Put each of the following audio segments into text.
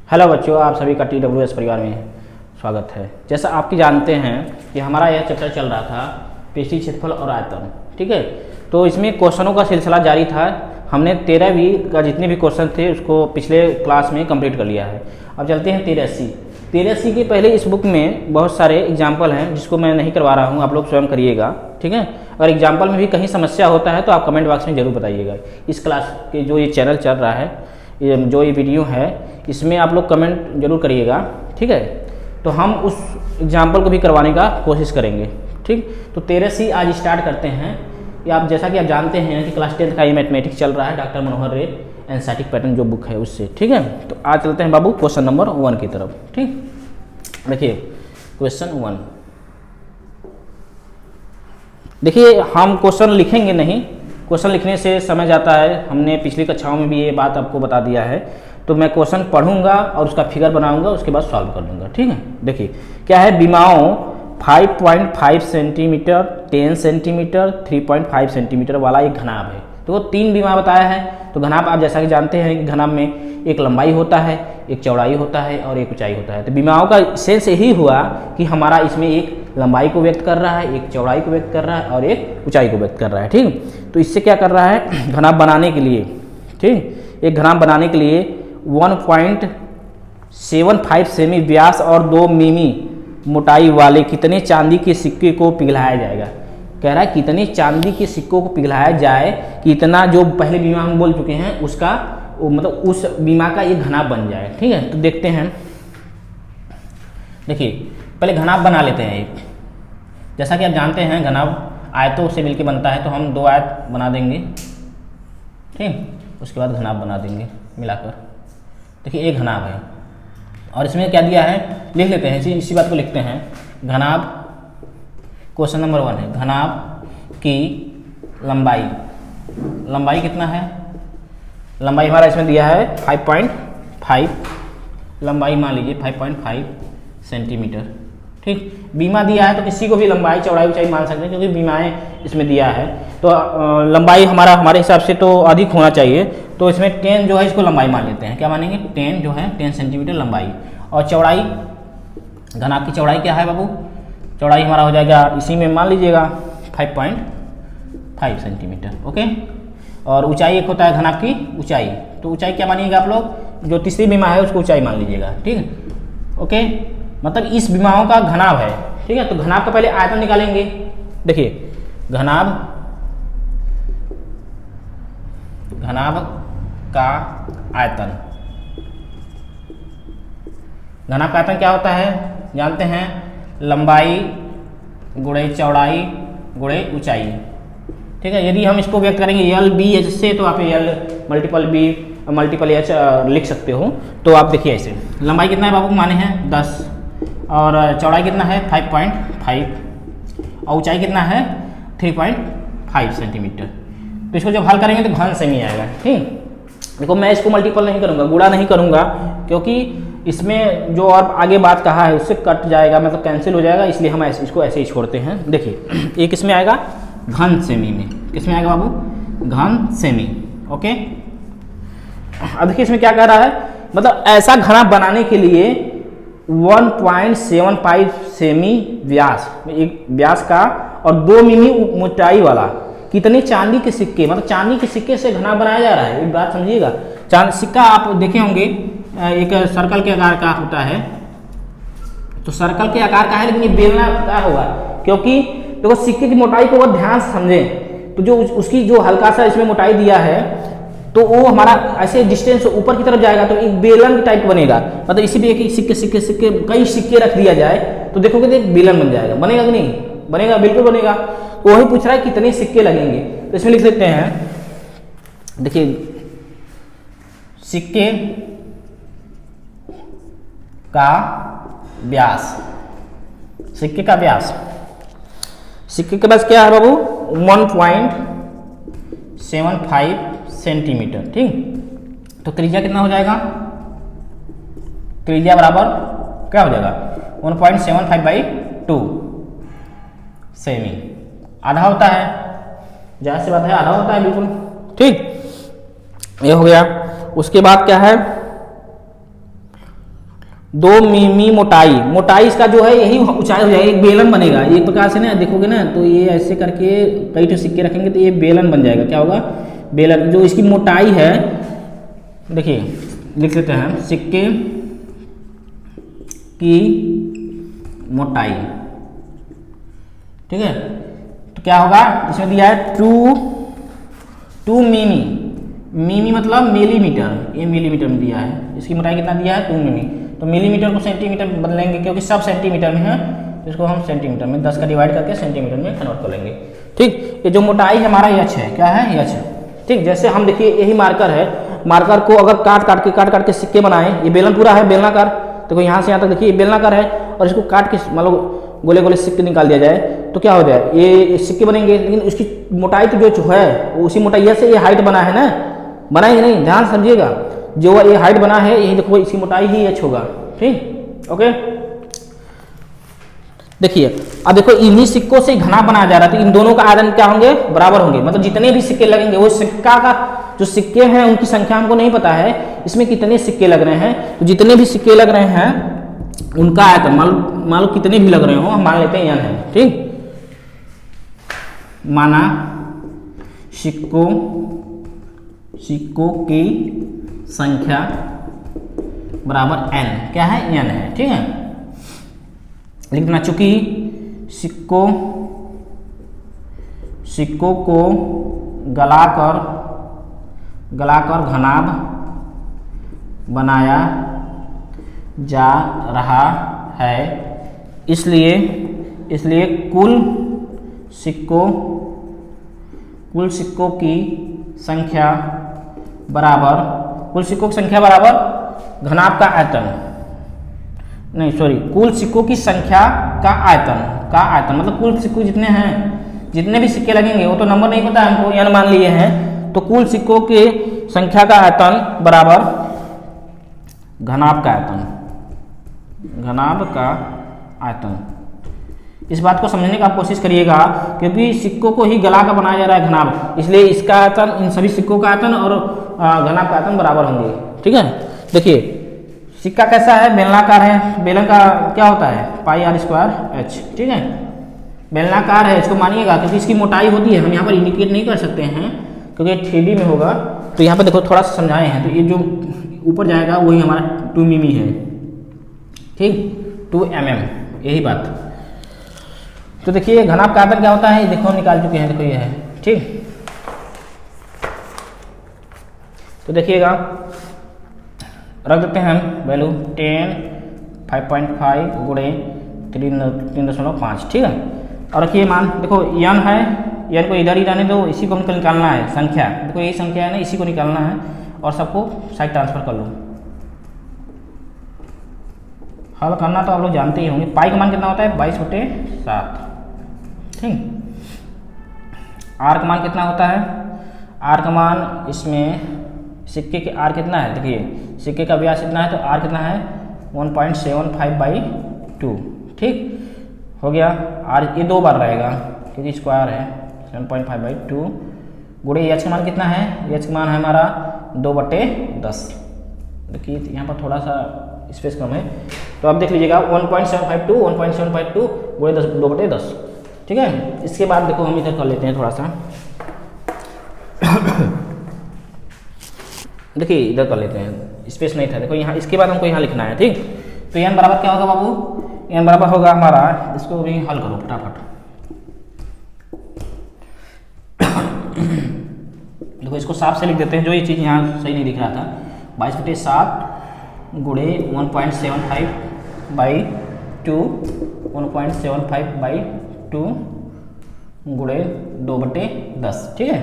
Hello बच्चों, आप सभी का TWS परिवार में स्वागत है। जैसा आपकी जानते हैं कि हमारा यह चैप्टर चल रहा था पृष्ठीय क्षेत्रफल और आयतन, ठीक है। तो इसमें क्वेश्चनों का सिलसिला जारी था। हमने 13वीं का जितने भी क्वेश्चन थे उसको पिछले क्लास में कंप्लीट कर लिया है। अब चलते हैं 83 के पहले इस बुक में बहुत सारे एग्जाम्पल हैं जिसको मैं नहीं करवा रहा हूँ, आप लोग स्वयं करिएगा, ठीक है। अगर एग्जाम्पल में भी कहीं समस्या होता है तो आप कमेंट बॉक्स में ज़रूर बताइएगा। इस क्लास के जो ये चैनल चल रहा है, जो ये वीडियो है, इसमें आप लोग कमेंट जरूर करिएगा, ठीक है। तो हम उस एग्जाम्पल को भी करवाने का कोशिश करेंगे, ठीक। तो 13C आज स्टार्ट करते हैं। ये आप जैसा कि आप जानते हैं कि क्लास 10th का ये मैथमेटिक्स चल रहा है, डॉक्टर मनोहर रे एनसीईआरटी पैटर्न जो बुक है उससे, ठीक है। तो आज चलते हैं बाबू क्वेश्चन नंबर 1 की तरफ, ठीक। देखिए क्वेश्चन 1, देखिए हम क्वेश्चन लिखेंगे नहीं, क्वेश्चन लिखने से समय जाता है। हमने पिछली कक्षाओं में भी ये बात आपको बता दिया है। तो मैं क्वेश्चन पढ़ूंगा और उसका फिगर बनाऊंगा, उसके बाद सॉल्व कर दूंगा, ठीक है। देखिए क्या है, विमाओं 5.5 सेंटीमीटर, 10 सेंटीमीटर, 3.5 सेंटीमीटर वाला एक घनाभ है। तो वो 3 विमा बताया है। तो घनाभ आप जैसा कि जानते हैं कि घनाभ में एक लंबाई होता है, एक चौड़ाई होता है और एक ऊंचाई होता है। तो विमाओं का सेंस यही हुआ कि हमारा इसमें एक लंबाई को व्यक्त कर रहा है, एक चौड़ाई को व्यक्त कर रहा है और एक ऊंचाई को व्यक्त कर रहा है, ठीक। तो इससे क्या कर रहा है, घनाभ बनाने के लिए, ठीक, एक घनाभ बनाने के लिए 1.75 सेमी व्यास और 2 मिमी मोटाई वाले कितने चांदी के सिक्के को पिघलाया जाएगा। कह रहा है कितने चांदी के सिक्कों को पिघलाया जाए कि इतना, जो पहले बीमा हम बोल चुके हैं उसका मतलब उस बीमा का ये घनाभ बन जाए, ठीक है। तो देखते हैं, देखिए पहले घनाभ बना लेते हैं एक। जैसा कि आप जानते हैं घनाभ आयतों से मिलकर बनता है, तो हम 2 आयत बना देंगे, ठीक। उसके बाद घनाभ बना देंगे मिलाकर। देखिए एक घनाभ है और इसमें क्या दिया है, लिख लेते हैं, इसी बात को लिखते हैं। घनाभ, क्वेश्चन नंबर 1 है, घनाभ की लंबाई, लंबाई कितना है, लंबाई हमारा इसमें दिया है 5.5, लंबाई मान लीजिए 5.5 सेंटीमीटर, ठीक। बीमा दिया है तो किसी को भी लंबाई चौड़ाई ऊंचाई मान सकते हैं, क्योंकि बीमाएं इसमें दिया है। तो लंबाई हमारे हिसाब से तो अधिक होना चाहिए। तो इसमें 10 जो है इसको लंबाई मान लेते हैं। क्या मानेंगे, 10 जो है 10 सेंटीमीटर लंबाई। और चौड़ाई, घनाभ की चौड़ाई क्या है बाबू, चौड़ाई हमारा हो जाएगा इसी में मान लीजिएगा 5.5 सेंटीमीटर, ओके। और ऊंचाई एक होता है घनाभ की ऊंचाई, तो ऊंचाई क्या मानिएगा आप लोग, जो तीसरी बीमा है उसको ऊंचाई मान लीजिएगा, ठीक, ओके। मतलब इस बीमाओं का घनाभ है, ठीक है। तो घनाभ का पहले आयतन निकालेंगे। देखिए घनाभ का आयतन, घनाभ का आयतन क्या होता है जानते हैं, लंबाई गुणे चौड़ाई गुणे ऊंचाई, ठीक है। यदि हम इसको व्यक्त करेंगे LBH से, तो आप L multiple B multiple H लिख सकते हो। तो आप देखिए ऐसे, लंबाई कितना है बाबू, माने हैं 10, और चौड़ाई कितना है 5.5 और ऊंचाई कितना है 3.5 सेंटीमीटर। तो इसको जब हल करेंगे तो घन सेमी आएगा, ठीक। देखो मैं इसको मल्टीपल नहीं करूँगा, गुणा नहीं करूँगा, क्योंकि इसमें जो और आगे बात कहा है उससे कट जाएगा, मतलब कैंसिल हो जाएगा, इसलिए हम इसको ऐसे ही छोड़ते हैं। देखिए एक इसमें आएगा घन सेमी में, किसमें आएगा बाबू, घन सेमी, ओके। अब देखिए इसमें क्या कह रहा है, मतलब ऐसा घनाभ बनाने के लिए 1.75 सेमी व्यास, एक व्यास का, और 2 मिमी मोटाई वाला कितने चांदी के सिक्के, मतलब चांदी के सिक्के से घनाभ बनाया जा रहा है। एक बात समझिएगा, सिक्का आप देखे होंगे एक सर्कल के आकार का होता है, तो सर्कल के आकार का है लेकिन ये बेलनाकार होगा, क्योंकि देखो सिक्के की मोटाई को बहुत ध्यान से समझें। तो जो उसकी जो हल्का सा इसमें मोटाई दिया है, तो वो हमारा ऐसे डिस्टेंस ऊपर की तरफ जाएगा तो एक बेलन की टाइप बनेगा। मतलब इसी भी एक सिक्के कई सिक्के रख दिया जाए तो देखोगे तो एक बेलन बन जाएगा, बनेगा कि नहीं, बनेगा, बिल्कुल बनेगा। तो वही पूछ रहा है कितने सिक्के लगेंगे, तो इसमें लिख सकते हैं, देखिए सिक्के का व्यास, सिक्के का व्यास, सिक्के के पास क्या है बाबू 1.75 सेंटीमीटर, ठीक। तो त्रिज्या कितना हो जाएगा, त्रिज्या बराबर क्या हो जाएगा 1.75/2 सेमी, आधा होता है, जाहिर सी बात है आधा होता है, बिल्कुल, ठीक। ये हो गया। उसके बाद क्या है, 2 मिमी मोटाई, मोटाई इसका जो है यही ऊंचाई हो जाएगा, एक बेलन बनेगा एक प्रकार से ना, देखोगे ना तो ये ऐसे करके कई तो सिक्के रखेंगे तो ये बेलन बन जाएगा। क्या होगा? बेलन। जो इसकी मोटाई है, देखिए लिख लेते हैं, सिक्के की मोटाई, ठीक है। तो क्या होगा? इसमें दिया है 2 मिमी, मिमी मतलब मिलीमीटर, ये मिलीमीटर में दिया है। इसकी मोटाई कितना दिया है? 2 मिमी। तो मिलीमीटर को सेंटीमीटर में बदलेंगे क्योंकि सब सेंटीमीटर में है, तो इसको हम सेंटीमीटर में 10 का डिवाइड करके सेंटीमीटर में कन्वर्ट कर लेंगे, ठीक। ये जो मोटाई हमारा एच है, क्या है? एच है, ठीक। जैसे हम देखिए यही मार्कर है, मार्कर को अगर काट काट के सिक्के बनाए, ये बेलन पूरा है बेलनाकार, देखो यहाँ से यहाँ तक देखिए ये बेलनाकार है, और इसको काट के मतलब गोले गोले सिक्के निकाल दिया जाए तो क्या हो जाए? ये सिक्के बनेंगे, लेकिन उसकी मोटाई तो जो है उसी मोटाई से ये हाइट बना है ना, बना ही नहीं, ध्यान समझिएगा। जो ये हाइट बना है यही देखो, इसकी मोटाई ही एच होगा, ठीक। ओके, देखिए अब देखो इन्हीं सिक्कों से घना बनाया जा रहा है, तो इन दोनों का आयतन क्या होंगे? बराबर होंगे। मतलब जितने भी सिक्के लगेंगे, वो सिक्का का जो सिक्के हैं उनकी संख्या हमको नहीं पता है, इसमें कितने सिक्के लग रहे हैं, तो जितने भी सिक्के लग रहे हैं उनका आयतन मान लो कितने भी लग रहे हो, हम मान लेते हैं n है, ठीक। माना सिक्कों की संख्या बराबर n, क्या है? n है, ठीक है। लिख देना, चूंकि सिक्कों को गलाकर घनाभ बनाया जा रहा है, इसलिए कुल सिक्कों की संख्या बराबर घनाभ का आयतन, नहीं सॉरी, कुल सिक्कों की संख्या का आयतन मतलब कुल सिक्के जितने हैं, जितने भी सिक्के लगेंगे, वो तो नंबर नहीं पता हमको, n मान लिए हैं, तो कुल सिक्कों की संख्या का आयतन बराबर घनाभ का आयतन। इस बात को समझने का आप कोशिश करिएगा, क्योंकि सिक्कों को ही गला का बनाया जा रहा है घनाभ, इसलिए इसका आयतन, इन सभी सिक्कों का आयतन और घनाभ का आयतन बराबर होंगे, ठीक है। देखिए सिक्का कैसा है? बेलनाकार है, बेलन का क्या होता है? πr²h, ठीक है। बेलनाकार है, इसको मानिएगा, क्योंकि इसकी मोटाई होती है, हम यहाँ पर इंडिकेट नहीं कर सकते हैं क्योंकि 3D में होगा। तो यहाँ पर देखो थोड़ा सा समझाए हैं, तो ये जो ऊपर जाएगा वही हमारा 2 मिमी है, ठीक, 2 mm, यही बात। तो देखिए घनाभ का आयतन क्या होता है, देखो हम निकाल चुके हैं, देखो ये है, ठीक। तो देखिएगा रख देते हैं हम वैल्यू 10 5.5 गुणे 3.5, ठीक है। और रखिए मान, देखो n है, n को इधर ही रहने दो, इसी को हमको निकालना है संख्या, देखो यही संख्या है ना, इसी को निकालना है, और सबको साइड ट्रांसफर कर लो। हल करना तो आप लोग जानते ही होंगे। पाई का मान कितना होता है? 22/7, ठीक। आर का मान कितना होता है? आर का मान, इसमें सिक्के के आर कितना है? देखिए सिक्के का व्यास इतना है, तो आर कितना है? 1.75/2, ठीक हो गया। आर ये 2 बार रहेगा क्योंकि स्क्वायर है, 7.5/2 गुणे एच का मान कितना है? एच का मान है हमारा 2/10। देखिए यहाँ पर थोड़ा सा स्पेस कम है, तो आप देख लीजिएगा 1.752 गुणे 2/10, ठीक है। इसके बाद देखो हम इधर कर लेते हैं थोड़ा सा, देखिए इधर कर लेते हैं, स्पेस नहीं था, देखो यहाँ, इसके बाद हमको यहाँ लिखना है, ठीक। तो n बराबर क्या होगा बाबू? n बराबर होगा हमारा, इसको भी हल करो फटाफट। देखो इसको साफ से लिख देते हैं, जो ये चीज़ यहाँ सही नहीं दिख रहा था, 22/7 गुणे 1.75/2 1.75/2 गुणे 2/10, ठीक है।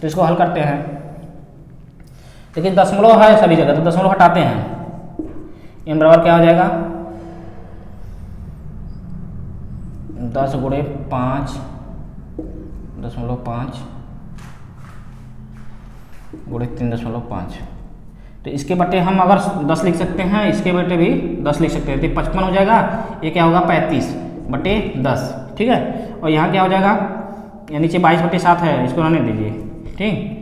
तो इसको हल करते हैं। देखिए दशमलव है सभी जगह, तो दशमलव हटाते हैं, n बराबर क्या हो जाएगा? 10 गुणे 5.5 गुणे 3.5। तो इसके बटे हम अगर 10 लिख सकते हैं, इसके बटे भी 10 लिख सकते हैं, तो 55 हो जाएगा। ये क्या होगा? 35/10, ठीक है। और यहाँ क्या हो जाएगा? या नीचे 22/7 है, इसको रहने दीजिए, ठीक।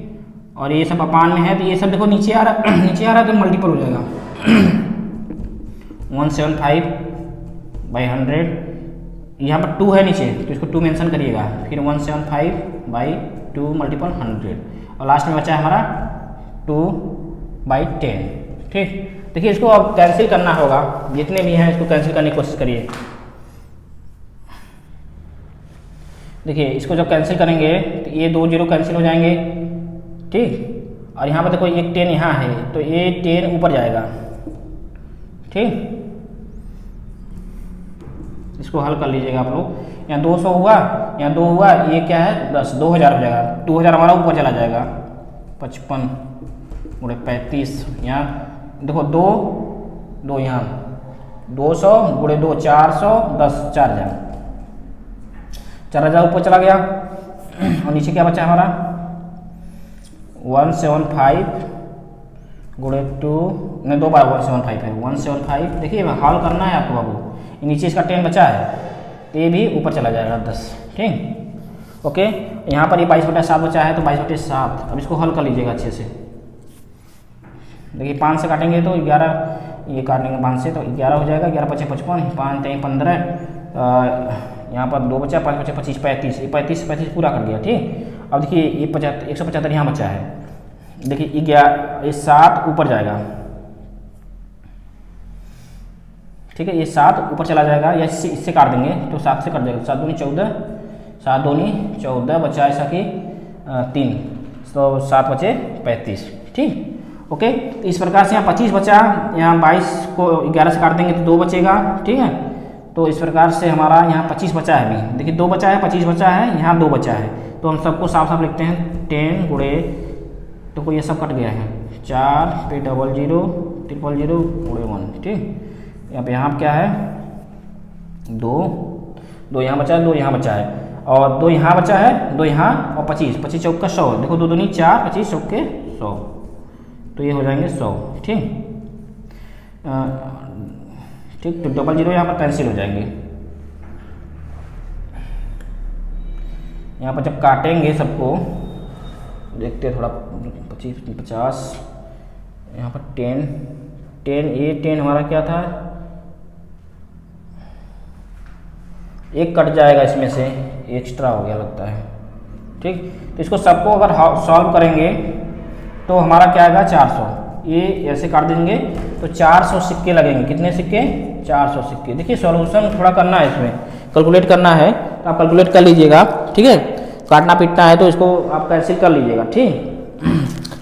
और ये सब अपान में है, तो ये सब देखो नीचे आ रहा है, तो मल्टीपल हो जाएगा, 175/100, यहाँ पर 2 है नीचे तो इसको 2 मेंशन करिएगा, फिर 175/2 × 100 और लास्ट में बचा है हमारा 2/10। ठीक, देखिए इसको अब कैंसिल करना होगा, जितने भी हैं इसको कैंसिल करने की कोशिश करिए। देखिए इसको जब कैंसिल करेंगे तो ये 2 0 कैंसिल हो जाएंगे। ठीक, और यहाँ पर देखो एक 10 यहाँ है तो ये 10 ऊपर जाएगा। ठीक, इसको हल कर लीजिएगा आप लोग। यहाँ 200 हुआ, यहाँ 2 हुआ, ये क्या है 10, 2000 हो जाएगा। 2000 हमारा ऊपर चला जाएगा। 55 × 35, यहाँ देखो 2 यहाँ 200 × 2 400, 10 4000, 4000 ऊपर चला गया। और नीचे क्या बचा हमारा 175 × 2, नहीं 2 बार 175 है, 175। देखिए हल करना है आपको बाबू। नीचे इसका 10 बचा है, ये भी ऊपर चला जाएगा 10। ठीक, ओके। यहाँ पर ये 22/7 बचा है तो 22/7। अब इसको हल कर लीजिएगा अच्छे से। देखिए 5 से काटेंगे तो 11, ये काटेंगे 5 से तो 11 हो जाएगा। 11 × 5 = 55, 5 × 3 = 15, यहाँ पर 2 बचा, 5 × 5 = 25, 35। ये 35 पूरा कर दिया। ठीक, अब देखिए ये 175 यहाँ बचा है। देखिए ये 7 ऊपर जाएगा। ठीक है, ये 7 ऊपर चला जाएगा, या इससे काट देंगे तो 7 से कट जाएगा। 7 दूनी 14, 7 दूनी 14 बचा ऐसा कि 3, तो 7 बचे 35। ठीक, ओके। तो इस प्रकार से यहाँ 25 बचा, यहाँ 22 को 11 से काट देंगे तो 2 बचेगा। ठीक है, तो इस प्रकार से हमारा यहाँ 25 बचा है। अभी देखिए 2 बचा है, 25 बचा है, यहाँ 2 बचा है। तो हम सबको साफ साफ लिखते हैं 10 × तो ये सब कट गया है 4 पे 00 000 × 1। ठीक, यहाँ क्या है 2 यहाँ बचा है, 2 यहाँ बचा है, और 2 यहाँ बचा है, 2 यहाँ, और 25 चौक का 100। देखो 2 दूनी 4, 25 चौक के 100, तो ये हो जाएंगे 100। ठीक, ठीक, तो 00 यहाँ पर कैंसिल हो जाएंगे। यहाँ पर जब काटेंगे सबको, देखते हैं थोड़ा 25 50, यहाँ पर 10 ये 10 हमारा क्या था, एक कट जाएगा इसमें से, एक्स्ट्रा हो गया लगता है। ठीक, तो इसको सबको अगर सॉल्व करेंगे तो हमारा क्या आएगा 400। ये ऐसे काट देंगे तो 400 सिक्के लगेंगे। कितने सिक्के 400 सिक्के। देखिए सॉल्यूशन थोड़ा करना है, इसमें कैलकुलेट करना है तो आप कैलकुलेट कर लीजिएगा। ठीक है, काटना पीटना है तो इसको आप कैंसिल कर लीजिएगा। ठीक,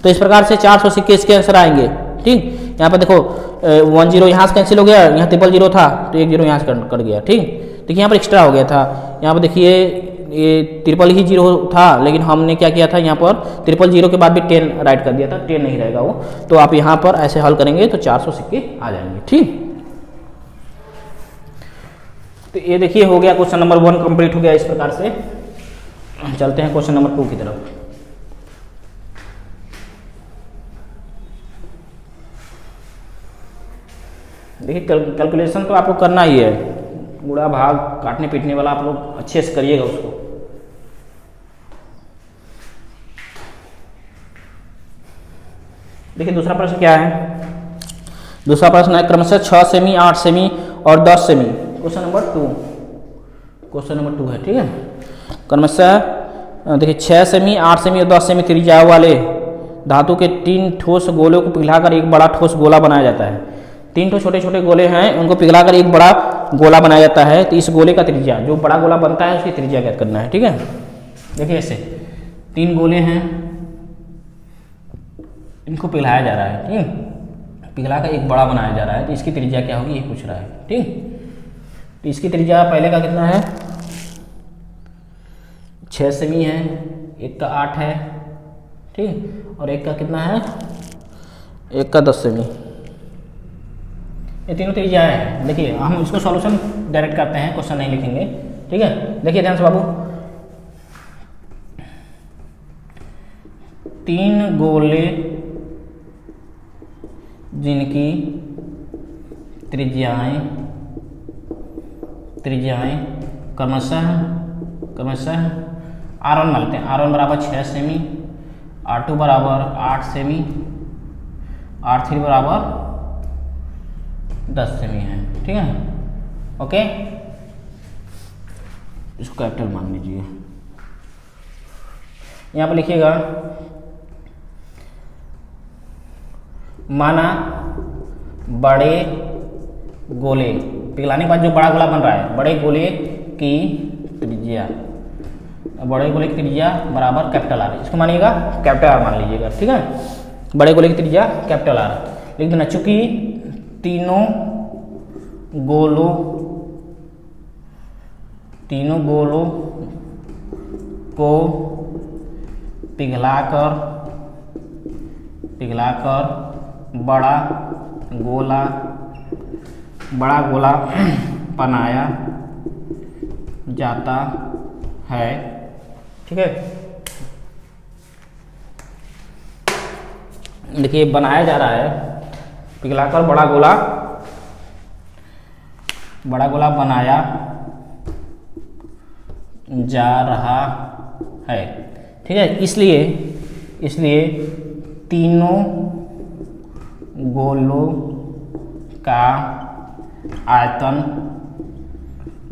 तो इस प्रकार से 400 सिक्के इसके आंसर आएंगे। ठीक, यहाँ पर देखो 1 0 यहाँ से कैंसिल हो गया, यहाँ 000 था तो 1 0 यहाँ से कट गया। ठीक, देखिए यहाँ पर एक्स्ट्रा हो गया था। यहाँ पर देखिए ये 000 था, लेकिन हमने क्या किया था, यहाँ पर 000 के बाद भी 10 राइट कर दिया था, 10 नहीं रहेगा वो। तो आप यहाँ पर ऐसे हल करेंगे तो 400 सिक्के आ जाएंगे। ठीक, तो ये देखिए हो गया क्वेश्चन नंबर 1 कंप्लीट हो गया। इस प्रकार से चलते हैं क्वेश्चन नंबर 2 की तरफ। देखिए कैलकुलेशन तो आपको करना ही है, गुणा भाग काटने पीटने वाला आप लोग अच्छे से करिएगा उसको। देखिए दूसरा प्रश्न क्या है। दूसरा प्रश्न है क्रमशः 6 सेमी, 8 सेमी और 10 सेमी। क्वेश्चन नंबर 2 है। ठीक है, क्रमशः देखिए 6 सेमी, 8 सेमी और 10 सेमी त्रिज्या वाले धातु के 3 ठोस गोलों को पिघलाकर एक बड़ा ठोस गोला बनाया जाता है। 3 छोटे छोटे गोले हैं, उनको पिघलाकर एक बड़ा गोला बनाया जाता है। तो इस गोले का त्रिज्या, जो बड़ा गोला बनता है उसकी त्रिज्या ज्ञात करना है। ठीक है, देखिए ऐसे 3 गोले हैं, इनको पिघलाया जा रहा है। ठीक, पिघलाकर एक बड़ा बनाया जा रहा है, तो इसकी त्रिज्या क्या होगी ये पूछ रहा है। ठीक, तो इसकी त्रिज्या पहले का कितना है 6 सेमी है, एक का 8 है। ठीक, और एक का कितना है, एक का 10 सेमी। ये तीनों त्रिज्या है। देखिए हम इसको सॉल्यूशन डायरेक्ट करते हैं, क्वेश्चन नहीं लिखेंगे। ठीक है, देखिए ध्यान से बाबू, 3 गोले जिनकी त्रिज्याएं क्रमशः R1 मान लेते हैं। R1 बराबर 6 सेमी, R2 बराबर 8 सेमी, R3 बराबर 10 सेमी है, ठीक है। ओके, इसको कैपिटल मान लीजिए। यहाँ पर लिखिएगा माना बड़े गोले, पिघलाने के बाद जो बड़ा गोला बन रहा है, बड़े गोले की त्रिज्या, बड़े गोले की त्रिज्या बराबर कैपिटल आर, इसको मानिएगा कैपिटल आर मान लीजिएगा, ठीक है। बड़े गोले की त्रिज्या कैपिटल आर लिख देना। चूंकि तीनों गोलों को पिघलाकर बड़ा गोला बनाया जाता है, ठीक है। देखिए बनाया जा रहा है, पिघलाकर बड़ा गोला बनाया जा रहा है, ठीक है। इसलिए तीनों गोलों का आयतन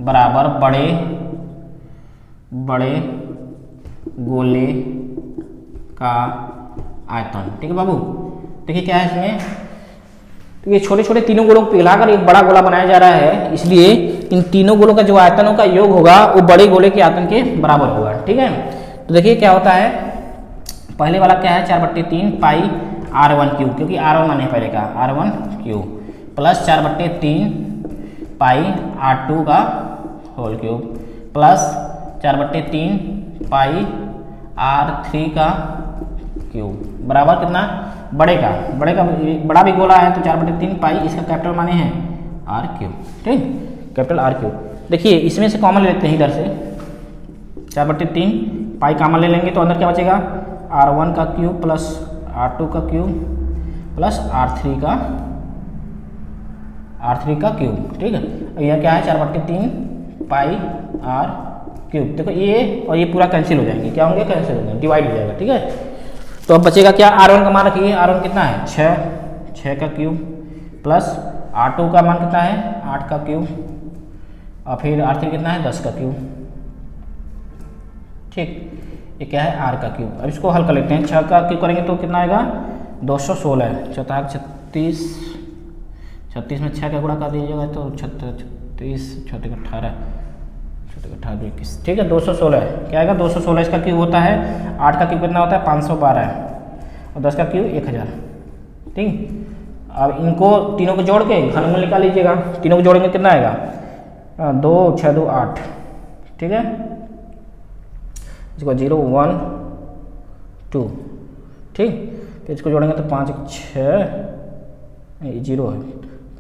बराबर बड़े गोले का आयतन, ठीक है बाबू। देखिए क्या है इसमें, तो ये छोटे छोटे तीनों गोलों को पिघलाकर एक बड़ा गोला बनाया जा रहा है, इसलिए इन तीनों गोलों का जो आयतनों का योग होगा वो बड़े गोले के आयतन के बराबर होगा, ठीक है। तो देखिए क्या होता है, पहले वाला क्या है 4/3 पाई r1 क्यूब, क्योंकि r1 माने पहले का r1 क्यूब, प्लस 4/3 पाई r2 का होल क्यूब, प्लस 4/3 पाई r3 का क्यूब, बराबर कितना, बड़ा भी गोला है तो 4/3 पाई, इसका कैपिटल माने हैं r क्यूब, ठीक, कैपिटल r क्यूब। देखिए इसमें से कॉमन ले लेते हैं, इधर से 4/3 पाई कॉमन ले लेंगे तो अंदर क्या बचेगा, r1 का क्यूब प्लस r2 का क्यूब प्लस r3 का क्यूब, ठीक है। और यह क्या है 4/3 पाई r क्यूब। देखो ये और ये पूरा कैंसिल हो जाएंगे, क्या होंगे, कैंसिल हो जाएंगे, डिवाइड हो जाएगा, ठीक है। तो अब बचेगा क्या, r1 का मान रखिए, r1 कितना है 6 का क्यूब, प्लस r2 का मान कितना है 8 का क्यूब, और फिर r3 कितना है 10 का क्यूब, ठीक। ये क्या है r का क्यूब। अब इसको हल कर लेते हैं, 6 का क्यूब करेंगे तो कितना आएगा 216, 36 में 6 का गुणा कर दीजिएगा तो 36 6 18 21, ठीक है। 216 क्या आएगा 216, इसका क्यूब होता है, 8 का क्यूब कितना होता है 512 और 10 का क्यूब 1000, ठीक। अब इनको तीनों को जोड़ के घनमूल निकाल लीजिएगा, तीनों को जोड़ेंगे कितना आएगा 2 6 2 8, ठीक है। इसको 0 1 2, ठीक। फिर इसको जोड़ेंगे तो 5 6 0 है,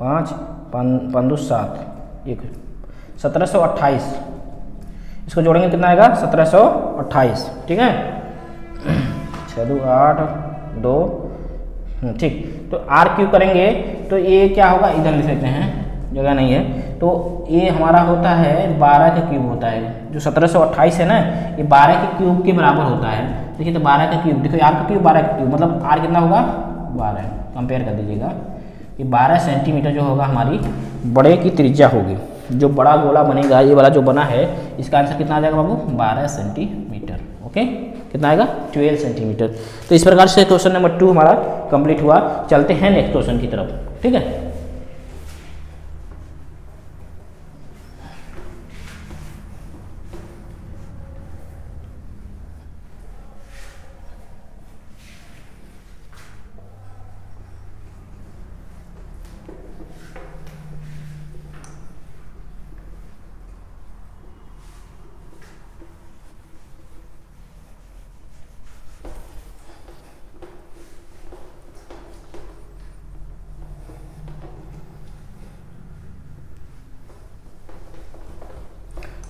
5 5 2 7 1 1728, इसको जोड़ेंगे कितना आएगा 1728, ठीक है। 6 2 8 2, ठीक। तो r क्यूब करेंगे तो ये क्या होगा, इधर लिख लेते हैं, जगह नहीं है, तो ये हमारा होता है 12 का क्यूब होता है, जो 1728 है ना, ये 12 के क्यूब के बराबर होता है। देखिए तो 12 का क्यूब, देखो r का क्यूब 12 का क्यूब, मतलब r कितना होगा 12, कंपेयर कर दीजिएगा। ये 12 सेंटीमीटर जो होगा हमारी बड़े की त्रिज्या होगी, जो बड़ा गोला बनेगा, ये वाला जो बना है, इसका आंसर कितना आ जाएगा बाबू 12 सेंटीमीटर, ओके। कितना आएगा 12 सेंटीमीटर। तो इस प्रकार से क्वेश्चन नंबर 2 हमारा कंप्लीट हुआ। चलते हैं नेक्स्ट क्वेश्चन की तरफ, ठीक है।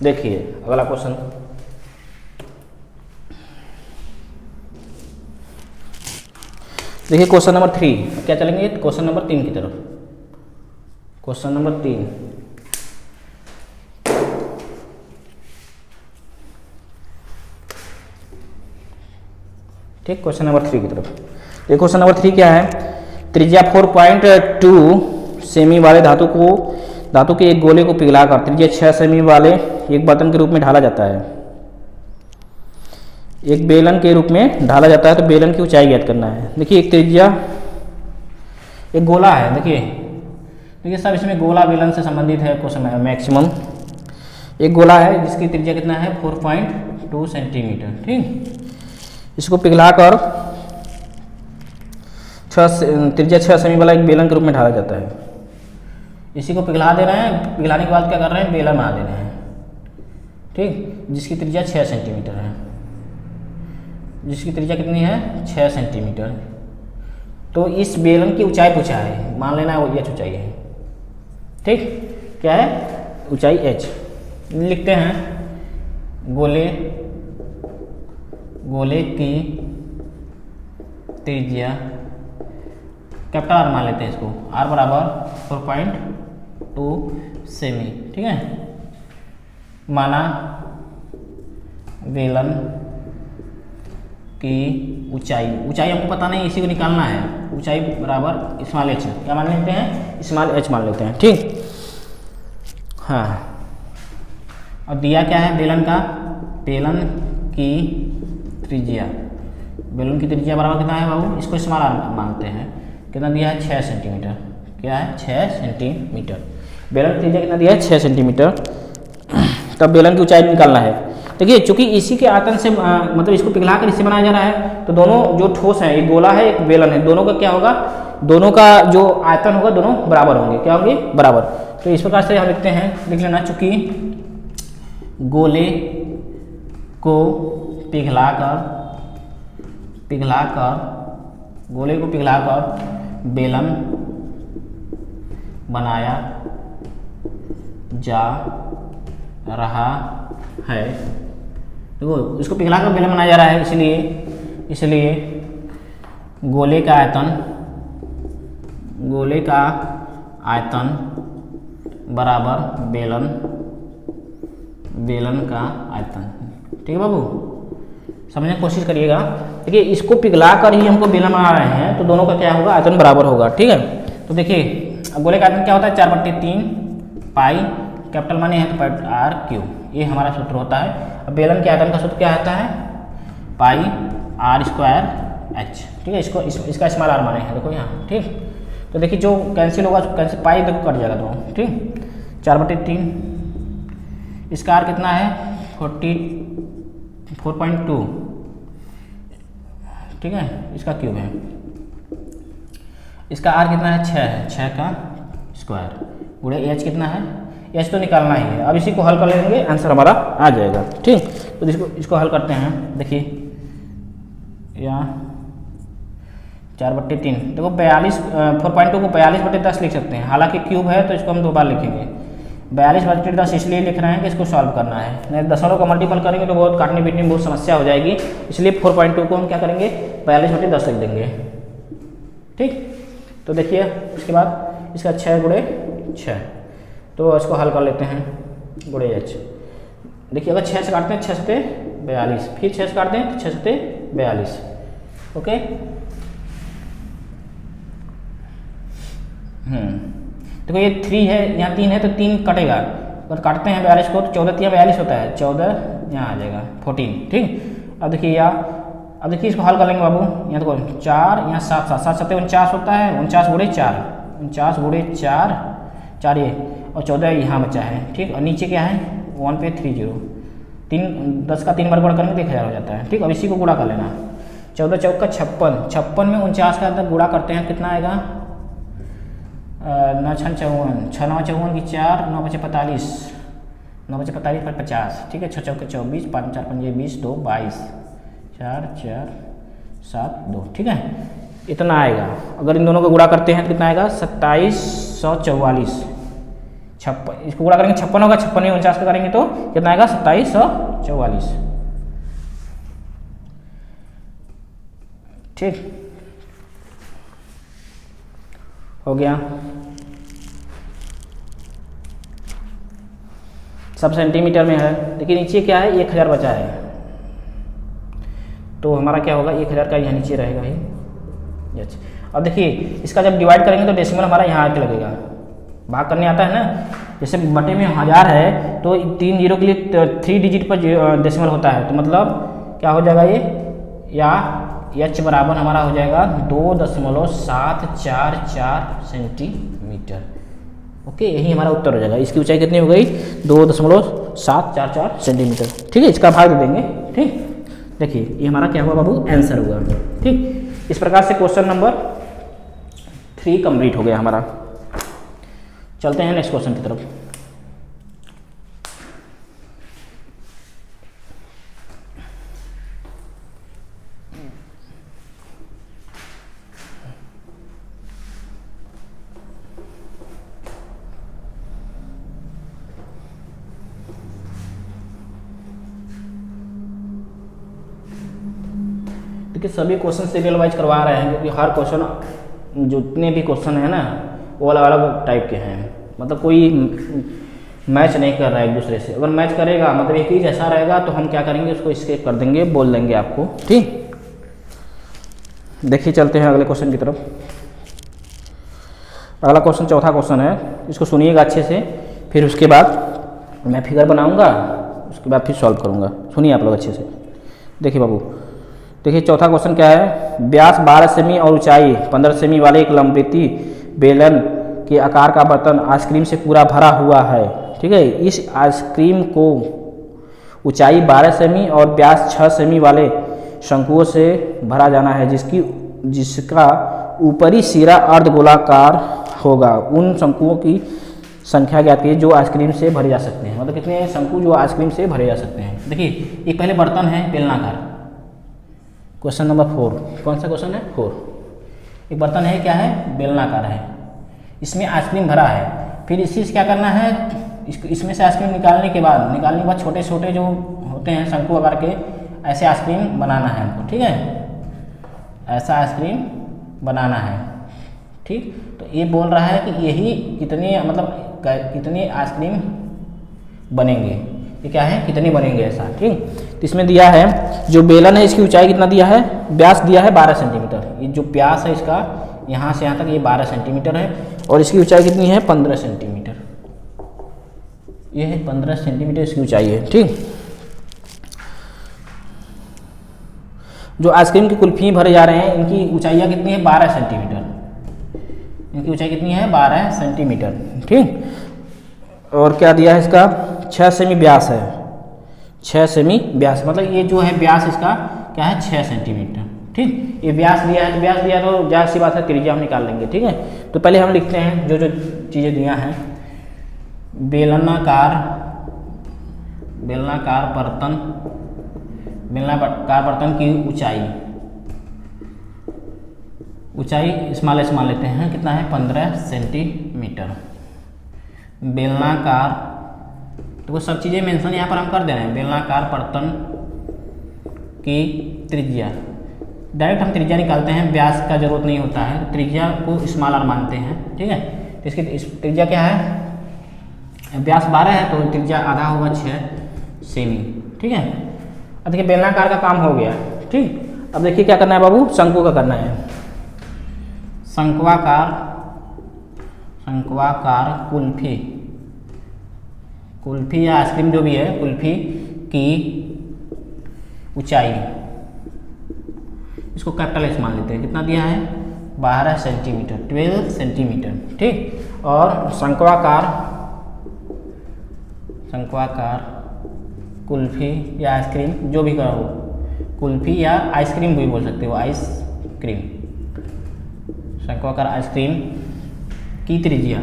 देखिए अगला क्वेश्चन, देखिए क्वेश्चन नंबर 3, क्या चलेंगे क्वेश्चन नंबर 3 की तरफ। क्वेश्चन नंबर 3, क्वेश्चन नंबर 3 की तरफ। ये क्वेश्चन नंबर 3 क्या है, त्रिज्या 4.2 सेमी वाले धातु के एक गोले को पिघलाकर त्रिज्या 6 सेमी वाले एक बर्तन के रूप में ढाला जाता है, एक बेलन के रूप में ढाला जाता है। तो बेलन की ऊंचाई ज्ञात करना है। देखिए एक त्रिज्या, एक गोला है, देखिए सब इसमें गोला बेलन से संबंधित है क्वेश्चन है। मैक्सिमम एक गोला है जिसकी त्रिज्या कितना है 4.2 सेंटीमीटर। ठीक, इसको पिघलाकर त्रिज्या 6 सेमी वाला एक बेलन के रूप में ढाला जाता है। इसी को पिघला दे रहे हैं, पिघलाने के बाद क्या कर रहे हैं, बेलन बना दे रहे हैं। ठीक, जिसकी त्रिज्या 6 सेंटीमीटर है, जिसकी त्रिज्या कितनी है 6 सेंटीमीटर। तो इस बेलन की ऊंचाई पूछा है, मान लेना वो h ऊंचाई है। ठीक, क्या है ऊंचाई h। लिखते हैं गोले की त्रिज्या कैपिटल R मान लेते हैं इसको, R बराबर 4.2 सेमी। ठीक है, माना बेलन की ऊंचाई हमको पता नहीं, इसी को निकालना है। ऊंचाई बराबर स्मॉल h, क्या मान लेते हैं स्मॉल h मान लेते हैं। ठीक, हाँ, और दिया क्या है बेलन की त्रिज्या, बेलन की त्रिज्या बराबर कितना है बाबू, इसको स्मॉल r मानते हैं। कितना दिया है 6 सेंटीमीटर। क्या है 6 सेंटीमीटर। बेलन की त्रिज्या कितना दिया है 6 सेंटीमीटर। तब बेलन की ऊंचाई निकालना है। देखिए चूंकि इसी के आयतन से मतलब इसको पिघलाकर इससे बनाया जा रहा है, तो दोनों जो ठोस है, एक गोला है एक बेलन है, दोनों का क्या होगा, दोनों का जो आयतन होगा दोनों बराबर होंगे। क्या होंगे बराबर। तो इस प्रकार से हम लिखते हैं, लिख लेना, चूंकि गोले को पिघलाकर बेलन बनाया जा रहा है। देखो इसको पिघलाकर बेलन बनाया जा रहा है, इसलिए गोले का आयतन बराबर बेलन का आयतन। ठीक है बाबू, समझने की कोशिश करिएगा। देखिए इसको पिघलाकर ही हमको बेलन बना रहे हैं, तो दोनों का क्या होगा, आयतन बराबर होगा। ठीक है, तो देखिए गोले का आयतन क्या होता है 4/3 पाई, कैपिटल माने है तो r3, ये हमारा सूत्र होता है। अब बेलन के आयतन का सूत्र क्या आता है पाई r²h। ठीक है, इसका स्मॉल r माने हैं, देखो यहाँ। ठीक, तो देखिए जो कैंसिल होगा, कैंसिल पाई देखो कट जाएगा तो। ठीक, 4/3, इसका r कितना है 4.2। ठीक है, इसका क्यूब है। इसका r कितना है 6 है, 6 का स्क्वायर गुणे h कितना है, h तो निकालना ही है। अब इसी को हल कर लेंगे, आंसर हमारा आ जाएगा। ठीक, तो इसको हल करते हैं। देखिए यहाँ 4/3, देखो 4.2 को 42/10 लिख सकते हैं। हालांकि क्यूब है तो इसको हम 2 बार लिखेंगे। 42/10 इसलिए लिख रहे हैं कि इसको सॉल्व करना है, नहीं दशमलव का मल्टीपल करेंगे तो बहुत काटने पीटने में बहुत समस्या हो जाएगी। इसलिए 4.2 को हम क्या करेंगे 42/10 लिख देंगे। ठीक, तो देखिए उसके बाद इसका 6 गुणे 6, तो इसको हल कर लेते हैं गुणे h। देखिए अगर 6 से काटते हैं 6 सते 42, फिर 6 से काटते हैं तो 6 सते 42। ओके, देखो ये 3 है, यहाँ 3 है तो 3 कटेगा। अगर काटते हैं 42 को तो 14 42 होता है, 14 यहाँ आ जाएगा 14। ठीक, अब देखिए अब देखिए इसको हल कर लेंगे बाबू। यहाँ देखो 4 यहाँ 7 7 49 होता है, 49 गुणे 4 4 ये, और 14 यहाँ बचा है। ठीक, और नीचे क्या है 1 पे 30, 10 का 3 बार गुणा करेंगे तो 1000 हो जाता है। ठीक, अब इसी को गुणा कर लेना। 14 चौका 56 में 49 का अंदर गुणा करते हैं कितना आएगा 9 6 54, 6 9 54 की 4, 9 5 45, 9 5 45 पर 50। ठीक है, 6 चौके 24, 5 4 5 20 2 22, 4 4 7 2। ठीक है, इतना आएगा। अगर इन दोनों को गुणा करते हैं तो कितना आएगा 2744। 56 इसको गुणा करेंगे 56 होगा, 56 में 49 का करेंगे तो कितना आएगा 2744। ठीक, हो गया। सब सेंटीमीटर में है। देखिए नीचे क्या है 1000 बचा है, तो हमारा क्या होगा 1000 का यहाँ नीचे रहेगा ही। अब देखिए इसका जब डिवाइड करेंगे तो डेसिमल हमारा यहाँ आके लगेगा। भाग करने आता है ना, जैसे बटे में 1000 है तो 3 जीरो के लिए 3 डिजिट पर डेसिमल होता है, तो मतलब क्या हो जाएगा ये, या h बराबर हमारा हो जाएगा 2.744 सेंटीमीटर। ओके, यही हमारा उत्तर हो जाएगा। इसकी ऊंचाई कितनी हो गई, 2.744 सेंटीमीटर। ठीक है, इसका भाग दे देंगे। ठीक, देखिए ये हमारा क्या हुआ बाबू, आंसर हुआ। ठीक, इस प्रकार से क्वेश्चन नंबर 3 कंप्लीट हो गया हमारा। चलते हैं नेक्स्ट क्वेश्चन की तरफ। देखिए सभी क्वेश्चन सीरियल वाइज करवा रहे हैं, क्योंकि हर क्वेश्चन, जितने भी क्वेश्चन है ना वो अलग अलग टाइप के हैं, मतलब कोई मैच नहीं कर रहा है एक दूसरे से। अगर मैच करेगा मतलब एक ही जैसा रहेगा तो हम क्या करेंगे, उसको स्किप कर देंगे, बोल देंगे आपको। ठीक, देखिए चलते हैं अगले क्वेश्चन की तरफ। अगला क्वेश्चन चौथा क्वेश्चन है, इसको सुनिएगा अच्छे से, फिर उसके बाद मैं फिगर बनाऊंगा, उसके बाद फिर सॉल्व करूंगा। सुनिए आप लोग अच्छे से। देखिए बाबू, देखिए चौथा क्वेश्चन क्या है, व्यास 12 सेमी और ऊंचाई 15 सेमी वाले एक लंबवृत्तीय बेलन के आकार का बर्तन आइसक्रीम से पूरा भरा हुआ है। ठीक है, इस आइसक्रीम को ऊंचाई 12 सेमी और व्यास 6 सेमी वाले शंकुओं से भरा जाना है, जिसका ऊपरी सिरा अर्धगोलाकार होगा। उन शंकुओं की संख्या ज्ञात कीजिए जो आइसक्रीम से भरे जा सकते हैं। मतलब कितने शंकु जो आइसक्रीम से भरे जा सकते हैं। देखिए एक पहले बर्तन है बेलनाकार, क्वेश्चन नंबर 4। कौन सा क्वेश्चन है, 4। एक बर्तन है, क्या है, बेलनाकार है, इसमें आइसक्रीम भरा है। फिर इसी से क्या करना है, इसमें से आइसक्रीम निकालने के बाद छोटे छोटे जो होते हैं शंकु आकार के, ऐसे आइसक्रीम बनाना है हमको। ठीक है, ऐसा आइसक्रीम बनाना है। ठीक, तो ये बोल रहा है कि यही कितने, मतलब कितने आइसक्रीम बनेंगे, ये क्या है, कितने बनेंगे ऐसा। ठीक, तो इसमें दिया है जो बेलन है इसकी ऊंचाई कितना दिया है, व्यास दिया है 12 सेंटीमीटर। ये जो व्यास है इसका यहाँ से यहाँ तक ये 12 सेंटीमीटर है, और इसकी ऊंचाई कितनी है, 15 सेंटीमीटर। ये है 15 सेंटीमीटर इसकी ऊंचाई है। ठीक, जो आइसक्रीम की कुल्फी भरे जा रहे हैं इनकी ऊंचाइयाँ कितनी है, 12 सेंटीमीटर। इनकी ऊंचाई कितनी है, 12 सेंटीमीटर। ठीक, और क्या दिया है इसका, 6 सेमी व्यास है, 6 सेमी व्यास, मतलब ये जो है व्यास इसका क्या है, 6 सेंटीमीटर। ठीक, ये व्यास दिया है, तो व्यास दिया तो जाहिर सी बात है त्रिज्या हम निकाल लेंगे। ठीक है, तो पहले हम लिखते हैं जो जो चीज़ें दिया हैं। बेलनाकार बर्तन की ऊंचाई स्मॉल लेते हैं, कितना है, 15 सेंटीमीटर। बेलनाकार, तो वो सब चीज़ें मेंशन यहाँ पर हम कर दे रहे हैं। बेलनाकार बर्तन की त्रिज्या, डायरेक्ट हम त्रिज्या निकालते हैं, व्यास का जरूरत नहीं होता है, त्रिज्या को स्मॉल आर मानते हैं। ठीक है, तो इसकी त्रिज्या क्या है, व्यास 12 है तो त्रिज्या आधा होगा 6 सेमी। ठीक है, अब देखिए बेलनाकार का काम हो गया। ठीक, अब देखिए क्या करना है बाबू, शंकु का करना है। शंक्वाकार कुल्फी या आइसक्रीम जो भी है, कुल्फी की ऊंचाई, इसको कैपिटल एस मान लेते हैं, कितना दिया है, 12 सेंटीमीटर, 12 सेंटीमीटर। ठीक, और शंक्वाकार कुल्फी या आइसक्रीम जो भी कहो, कुल्फी या आइसक्रीम भी बोल सकते हो, आइसक्रीम, शंक्वाकार आइसक्रीम की त्रिज्या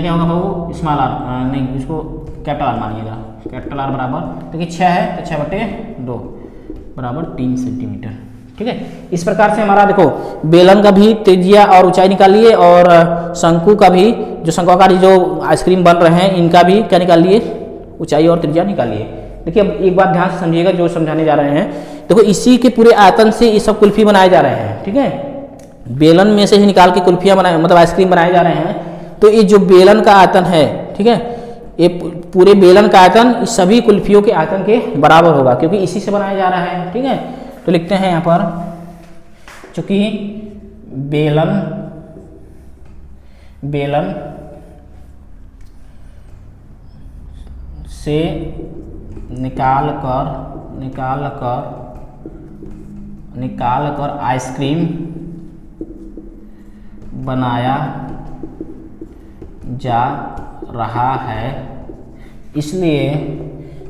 क्या होगा बाबू, स्मॉल आर, नहीं इसको कैपिटल आर मानिएगा। कैपिटल आर बराबर, देखिए 6 है तो 6/2 बराबर 3 सेंटीमीटर। ठीक है, इस प्रकार से हमारा देखो बेलन का भी त्रिज्या और ऊंचाई निकालिए, और शंकु का भी, जो शंक्वाकार जो आइसक्रीम बन रहे हैं इनका भी क्या निकाल लिए, ऊंचाई और त्रिज्या निकालिए। देखिए अब एक बात ध्यान से समझिएगा जो समझाने जा रहे हैं। देखो इसी के पूरे आयतन से ये सब कुल्फी बनाए जा रहे हैं। ठीक है, बेलन में से ही निकाल के कुल्फियाँ बनाए, मतलब आइसक्रीम बनाए जा रहे हैं। तो ये जो बेलन का आयतन है, ठीक है, ये पूरे बेलन का आयतन सभी कुल्फियों के आयतन के बराबर होगा, क्योंकि इसी से बनाया जा रहा है। ठीक है, तो लिखते हैं यहाँ पर, चूंकि बेलन बेलन से निकाल कर आइसक्रीम बनाया जा रहा है, इसलिए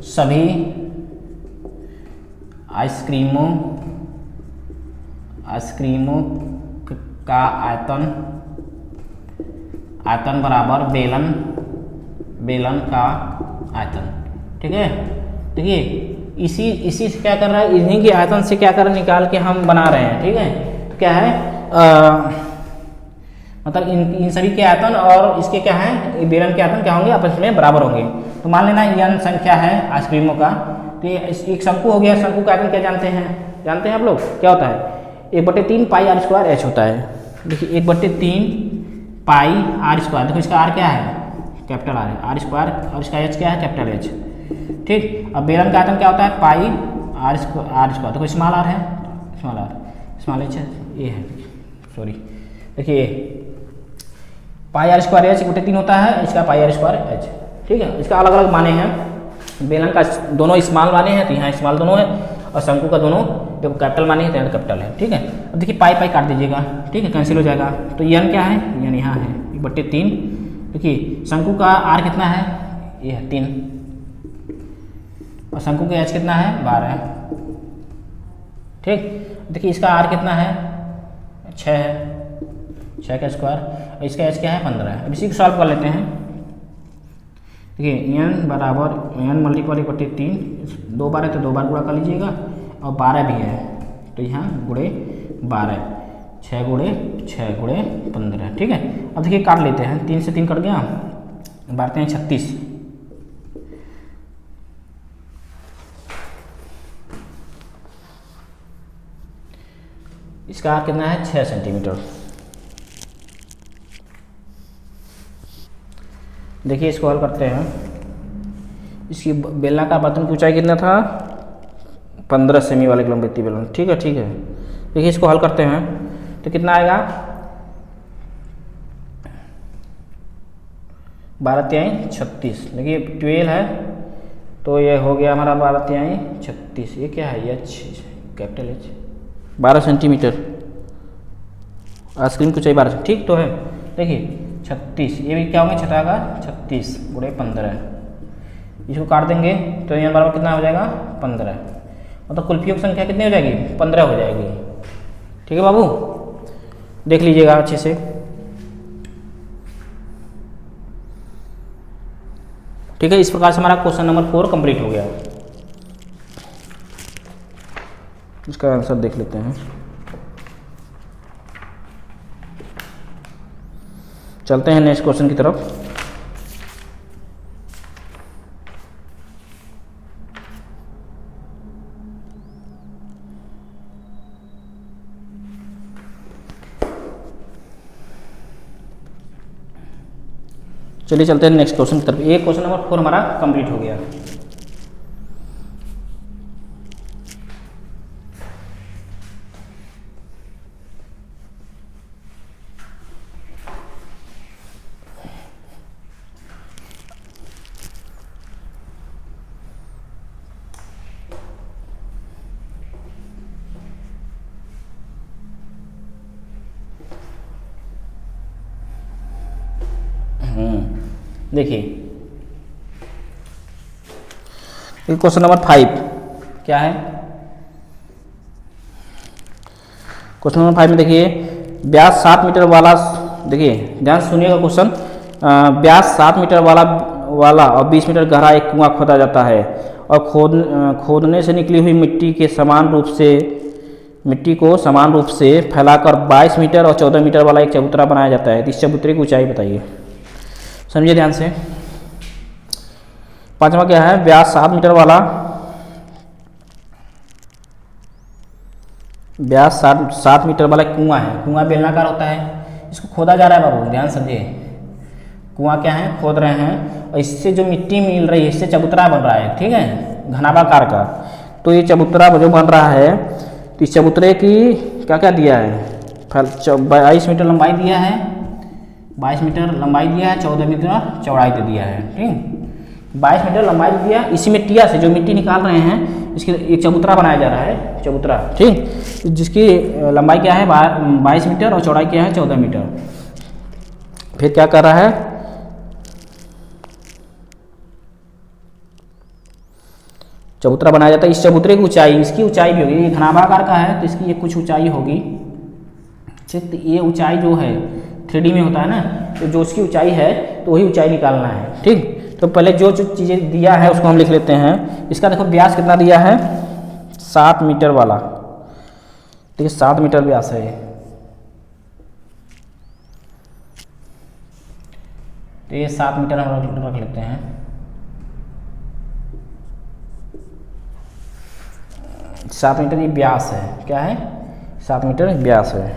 सभी आइसक्रीमों का आयतन बराबर बेलन का आयतन। ठीक है, देखिए इसी से क्या कर रहा है, इन्हीं के आयतन से क्या कर रहे हैं, निकाल के हम बना रहे हैं। ठीक है, तो क्या है मतलब इन सभी के आयतन और इसके क्या है, बेलन के आयतन क्या होंगे, आपस में बराबर होंगे। तो मान लेना n संख्या है आइसक्रीमों का, तो ये एक शंकु हो गया। शंकु का आयतन क्या जानते हैं आप लोग, क्या होता है, 1/3 पाई r स्क्वायर h होता है। देखिए 1/3 पाई r स्क्वायर, देखो इसका r क्या है, कैपिटल R है, r स्क्वायर, और इसका h क्या है, कैपिटल H। ठीक, अब बेलन का आयतन क्या होता है, पाई r स्क्वायर, देखो स्मॉल r है, स्मॉल h है, ये है, सॉरी, देखिए पाई r स्क्वायर h 1/3 होता है, इसका पाई r स्क्वायर h। ठीक है, इसका अलग अलग माने हैं। बेलन का दोनों स्मॉल माने हैं, तो यहाँ स्मॉल दोनों है, और शंकु का दोनों देखो कैपिटल माने हैं, तो यहाँ कैपिटल है। ठीक है, अब देखिए पाई काट दीजिएगा, ठीक है, कैंसिल हो जाएगा। तो n क्या है, n यहाँ है 1/3। देखिए शंकु का r कितना है, ये है 3, और शंकु का h कितना है, 12। ठीक, देखिए इसका r कितना है, 6 है, 6 का स्क्वायर, और इसका h क्या है, 15। अब इसी को सॉल्व कर लेते हैं। देखिए n बराबर n मल्टीपल 1/3, 2 बार है तो 2 बार गुणा कर लीजिएगा, और 12 भी है तो यहाँ गुणे 12, 6 गुणे 15। ठीक है, अब देखिए काट लेते हैं, 3 से 3 कट गया, बारते हैं 36। इसका आर कितना है, 6 सेंटीमीटर। देखिए इसको हल करते हैं। इसकी बेलनाकार बर्तन की ऊंचाई कितना था, 15 सेमी वाले लंबी बेलन। ठीक है, देखिए इसको हल करते हैं तो कितना आएगा, 12 36। देखिए 12 है तो ये हो गया हमारा 12 36। ये क्या है, ये कैपिटल H, 12 सेंटीमीटर। आइसक्रीम की ऊंचाई 12। ठीक तो है, देखिए 36, ये भी क्या होंगे, 6 का 36 गुणे 15। इसको काट देंगे तो यहाँ बराबर कितना हो जाएगा, 15। मतलब कुल्फियों की संख्या कितनी हो जाएगी, 15 हो जाएगी। ठीक है बाबू, देख लीजिएगा अच्छे से। ठीक है, इस प्रकार से हमारा क्वेश्चन नंबर 4 कंप्लीट हो गया। इसका आंसर देख लेते हैं। चलते हैं नेक्स्ट क्वेश्चन की तरफ। चलिए चलते हैं नेक्स्ट क्वेश्चन की तरफ। ये क्वेश्चन नंबर 4 हमारा कंप्लीट हो गया। देखिए क्वेश्चन नंबर 5 क्या है, क्वेश्चन नंबर 5 में देखिए व्यास 7 मीटर वाला, देखिए ध्यान सुनिएगा क्वेश्चन। व्यास 7 मीटर वाला और 20 मीटर गहरा एक कुआं खोदा जाता है और खोदने से निकली हुई मिट्टी को समान रूप से फैलाकर 22 मीटर और 14 मीटर वाला एक चबूतरा बनाया जाता है। तो इस चबूतरे की ऊंचाई बताइए, समझिए ध्यान से। 5वां क्या है, व्यास 7 मीटर वाला, व्यास 7 मीटर वाला कुआं है। कुआं बेलनाकार होता है, इसको खोदा जा रहा है बाबू, ध्यान समझिए। कुआं क्या है, खोद रहे हैं, और इससे जो मिट्टी मिल रही है इससे चबूतरा बन रहा है। ठीक है, घनाभाकार का। तो ये चबूतरा जो बन रहा है, तो इस चबूतरे की क्या क्या दिया है, 22 मीटर लंबाई दिया है, 22 मीटर लंबाई दिया है, 14 मीटर चौड़ाई दे दिया है। ठीक, 22 मीटर लंबाई दिया। इसी मिट्टिया से जो मिट्टी निकाल रहे हैं इसकी एक चबूतरा बनाया जा रहा है, चबूतरा। ठीक, जिसकी लंबाई क्या है 22 मीटर और चौड़ाई क्या है 14 मीटर। फिर क्या कर रहा है, चबूतरा बनाया जाता है। इस चबूतरे की ऊंचाई, इसकी ऊंचाई भी होगी, ये घनाभाकार का है तो इसकी ये कुछ ऊंचाई होगी। ठीक, तो ये ऊंचाई जो है 3D में होता है ना, तो जो उसकी ऊंचाई है तो वही ऊंचाई निकालना है। ठीक, तो पहले जो जो चीज़ें दिया है उसको हम लिख लेते हैं। इसका देखो व्यास कितना दिया है 7 मीटर वाला। ठीक है, 7 मीटर व्यास है ये। तो ये 7 मीटर हम रख लेते हैं। 7 मीटर ये व्यास है, क्या है 7 मीटर व्यास है।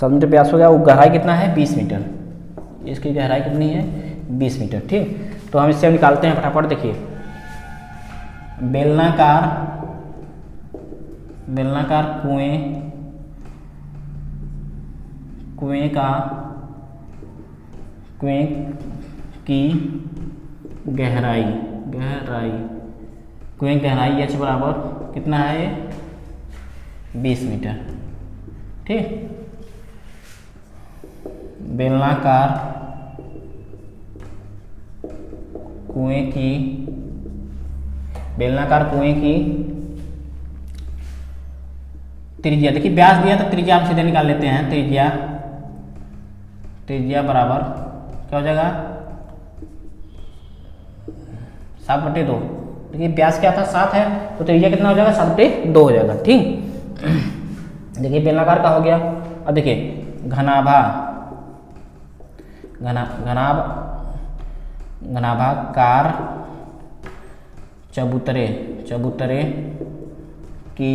मीटर व्यास हो गया। वो गहराई कितना है 20 मीटर, इसकी गहराई कितनी है 20 मीटर। ठीक, तो हम इससे निकालते हैं फटाफट। देखिए, बेलनाकार कुएं की गहराई h बराबर कितना है 20 मीटर। ठीक, बेलनाकार कुएं की त्रिज्या, देखिए व्यास दिया तो त्रिज्या हम सीधे निकाल लेते हैं। त्रिज्या बराबर क्या हो जाएगा 7/2। देखिए व्यास क्या था 7 है तो त्रिज्या कितना हो जाएगा 7/2 हो जाएगा। ठीक, देखिए बेलनाकार का हो गया। अब देखिए घनाभाकार चबूतरे की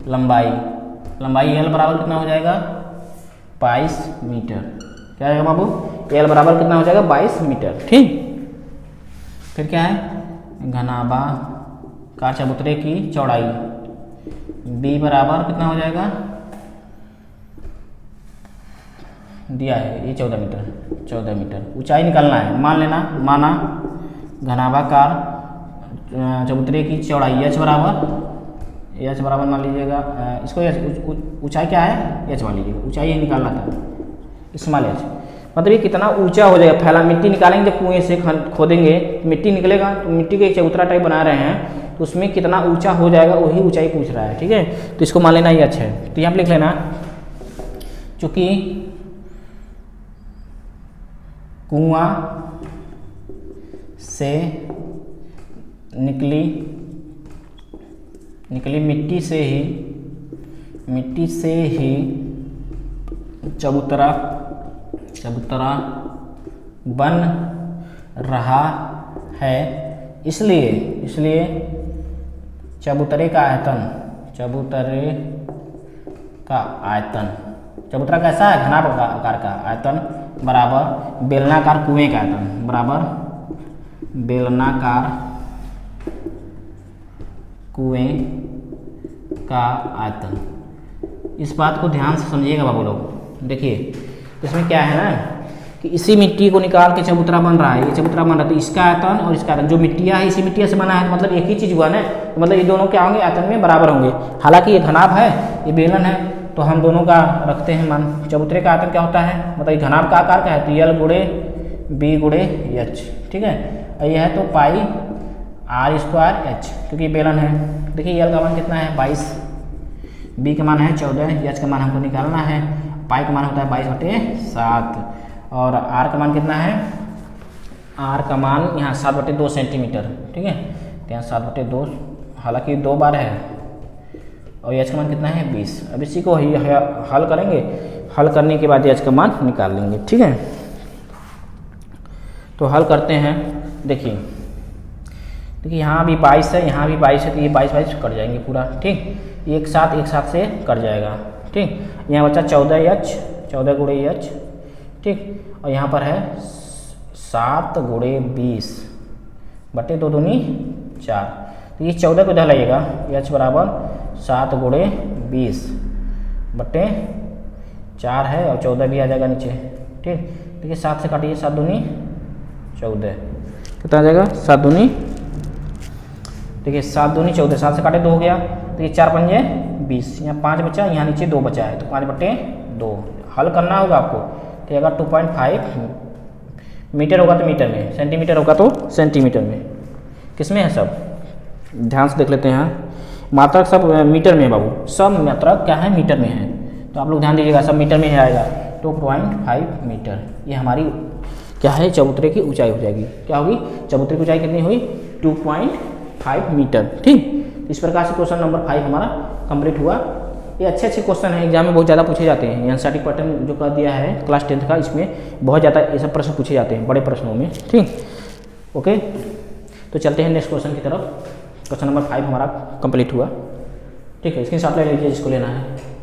लंबाई L बराबर कितना हो जाएगा 22 मीटर। क्या आएगा बाबू, L बराबर कितना हो जाएगा 22 मीटर। ठीक, फिर क्या है घनाभाकार चबूतरे की चौड़ाई B बराबर कितना हो जाएगा, दिया है ये 14 मीटर। ऊंचाई निकालना है, माना घनाभाकार चबूतरे की चौड़ाई h बराबर मान लीजिएगा, इसको ऊंचाई क्या है h मान लीजिएगा, ऊंचाई ये निकालना था स्मॉल h। मतलब ये कितना ऊंचा हो जाएगा, फैला मिट्टी निकालेंगे जब कुएं से खोदेंगे मिट्टी निकलेगा, तो मिट्टी के एक चबूतरा टाइप बना रहे हैं तो उसमें कितना ऊंचा हो जाएगा वही ऊंचाई पूछ रहा है। ठीक है, तो इसको मान लेना ही h है। तो यहाँ पर लिख लेना चूँकि कुआं से निकली मिट्टी से ही चबूतरा बन रहा है, इसलिए चबूतरे का आयतन चबूतरा कैसा है घनाभाकार का आयतन बराबर बेलनाकार कुएं का आयतन बराबर बेलनाकार कुएं का आयतन। इस बात को ध्यान से समझिएगा बाबू लोग। देखिए इसमें क्या है ना कि इसी मिट्टी को निकाल के चबूतरा बन रहा है, ये चबूतरा बन रहा है तो इसका आयतन और इसका आयतन जो मिट्टिया है इसी मिट्टिया से बना है, मतलब एक ही चीज़ हुआ ना, तो मतलब ये दोनों क्या होंगे आयतन में बराबर होंगे। हालांकि ये घनाभ है ये बेलन है तो हम दोनों का रखते हैं मान। चबूतरे का आयतन क्या होता है, मतलब ये घनाभ का आकार का है तो L गुणे B गुणे H। ठीक है, यह है तो पाई R² H क्योंकि बेलन है। देखिए L का मान कितना है 22, B का मान है 14, H का मान हमको निकालना है, पाई का मान होता है 22/7 और R का मान कितना है, R का मान यहाँ 7/2 सेंटीमीटर। ठीक है, तो यहाँ 7/2 हालांकि 2 बार है और H का मान कितना है 20। अब इसी को हल करेंगे, हल करने के बाद H का मान निकाल लेंगे। ठीक है, तो हल करते हैं। देखिए यहाँ भी 22 है यहाँ भी 22 है तो ये 22 कट जाएंगे पूरा। ठीक, एक साथ से कट जाएगा। ठीक, यहाँ बचा 14H 14 गुणे H। ठीक, और यहाँ पर है 7 गुणे 20/2 दूनी 4 तो ये 14 को इधर लाइएगा, h बराबर 7 गुणे 20 बट्टे 4 है और 14 भी आ जाएगा नीचे। ठीक, देखिए 7 से काटिए, 7 दूनी 14, कितना आ जाएगा 7 दूनी, देखिए 7 दूनी 14, 7 से काटे 2 हो गया, तो ये 4 पंजे 20, यहाँ 5 बचा, यहाँ नीचे 2 बचा है, तो 5 बट्टे 2 हल करना होगा आपको। तो अगर 2.5 मीटर होगा तो मीटर में, सेंटीमीटर होगा तो सेंटीमीटर में, किस में है सब ध्यान से देख लेते हैं। मात्रक सब मीटर में है बाबू, सब मात्रक क्या है मीटर में है, तो आप लोग ध्यान दीजिएगा, सब मीटर में ही आएगा। 2.5 मीटर ये हमारी क्या है चबूतरे की ऊंचाई हो जाएगी। क्या होगी चबूतरे की ऊंचाई कितनी हुई 2.5 मीटर। ठीक, इस प्रकार से क्वेश्चन नंबर 5 हमारा कंप्लीट हुआ। ये अच्छे क्वेश्चन है, एग्जाम में बहुत ज़्यादा पूछे जाते हैं। एनसीईआरटी पैटर्न जो कर दिया है क्लास 10th का, इसमें बहुत ज़्यादा ये सब प्रश्न पूछे जाते हैं बड़े प्रश्नों में। ठीक, ओके, तो चलते हैं नेक्स्ट क्वेश्चन की तरफ। क्वेश्चन नंबर 5 हमारा कंप्लीट हुआ। ठीक है, इसके साथ ले लीजिए जिसको लेना है।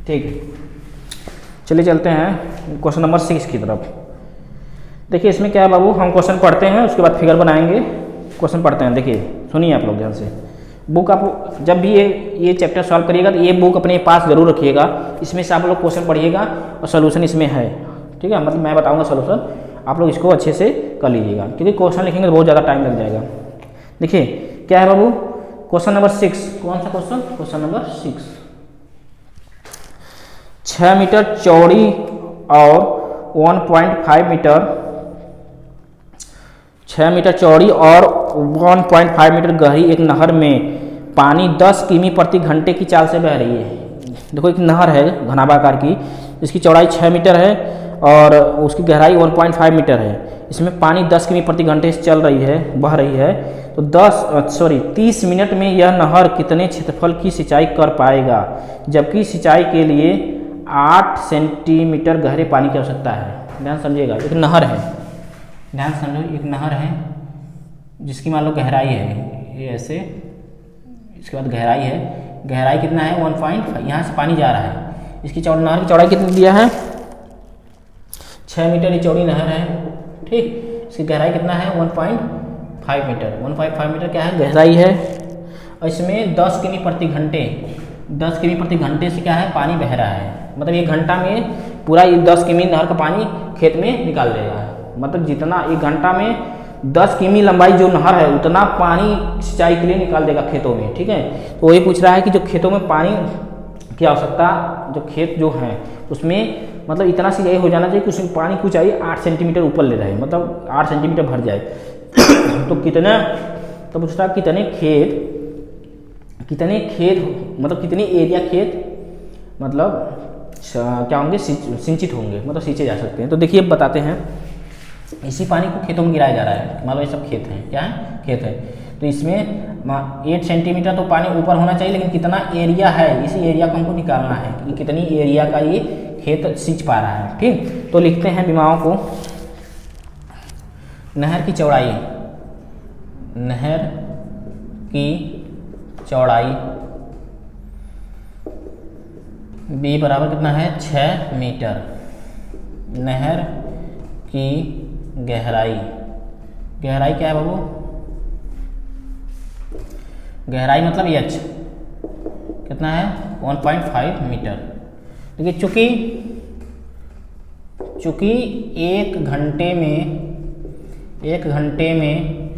ठीक है, चलिए चलते हैं क्वेश्चन नंबर 6 की तरफ। देखिए इसमें क्या है बाबू, हम क्वेश्चन पढ़ते हैं उसके बाद फिगर बनाएंगे। क्वेश्चन पढ़ते हैं, देखिए सुनिए आप लोग ध्यान से। बुक आप जब भी ये चैप्टर सॉल्व करिएगा तो ये बुक अपने पास जरूर रखिएगा, इसमें से आप लोग क्वेश्चन पढ़िएगा और सोल्यूशन इसमें है। ठीक है, मतलब मैं बताऊंगा सोल्यूशन, आप लोग इसको अच्छे से कर लीजिएगा, क्योंकि क्वेश्चन लिखेंगे तो बहुत ज़्यादा टाइम लग जाएगा। देखिए क्या है बाबू, क्वेश्चन नंबर 6, कौन सा क्वेश्चन, क्वेश्चन नंबर 6। 6 मीटर चौड़ी और 1.5 मीटर, 6 मीटर चौड़ी और 1.5 मीटर गहरी एक नहर में पानी 10 किमी प्रति घंटे की चाल से बह रही है। देखो एक नहर है घनाभाकार की, इसकी चौड़ाई 6 मीटर है और उसकी गहराई 1.5 मीटर है। इसमें पानी 10 किमी प्रति घंटे से चल रही है, बह रही है। तो 30 मिनट में यह नहर कितने क्षेत्रफल की सिंचाई कर पाएगा, जबकि सिंचाई के लिए 8 सेंटीमीटर गहरे पानी की आवश्यकता है। ध्यान समझिएगा, एक नहर है, ध्यान समझो, एक नहर है जिसकी मान लो गहराई है ये ऐसे, इसके बाद गहराई है, गहराई कितना है 1.5, यहाँ से पानी जा रहा है। इसकी नहर की चौड़ाई कितनी दिया है 6 मीटर ये चौड़ी नहर है। ठीक, इसकी गहराई कितना है 1.5 मीटर, 1.5 मीटर क्या है गहराई है। और इसमें 10 किमी प्रति घंटे, 10 किमी प्रति घंटे से क्या है पानी बह रहा है, मतलब एक घंटा में पूरा ये 10 किमी नहर का पानी खेत में निकाल देगा। मतलब जितना एक घंटा में 10 किमी लंबाई जो नहर है उतना पानी सिंचाई के लिए निकाल देगा खेतों में। ठीक है, तो वही पूछ रहा है कि जो खेतों में पानी की आवश्यकता, जो खेत जो है उसमें मतलब इतना सिंचाई हो जाना चाहिए कि उसमें पानी की ऊंचाई 8 सेंटीमीटर ऊपर ले रहे, मतलब 8 सेंटीमीटर भर जाए। तो कितना, तो पूछ रहा कितने खेत मतलब कितनी एरिया खेत मतलब क्या होंगे सिंचित होंगे, मतलब सींचे जा सकते हैं। तो देखिए बताते हैं, इसी पानी को खेतों में गिराया जा रहा है, मान लो ये सब खेत हैं, क्या है खेत है। तो इसमें 8 सेंटीमीटर तो पानी ऊपर होना चाहिए, लेकिन कितना एरिया है इसी एरिया को हमको निकालना है कि कितनी एरिया का ये खेत सींच पा रहा है। ठीक, तो लिखते हैं विमाओं को। नहर की चौड़ाई, नहर की चौड़ाई B बराबर कितना है 6 मीटर। नहर की गहराई, गहराई क्या है बाबू, गहराई मतलब H कितना है 1.5 मीटर। देखिए चूंकि एक घंटे में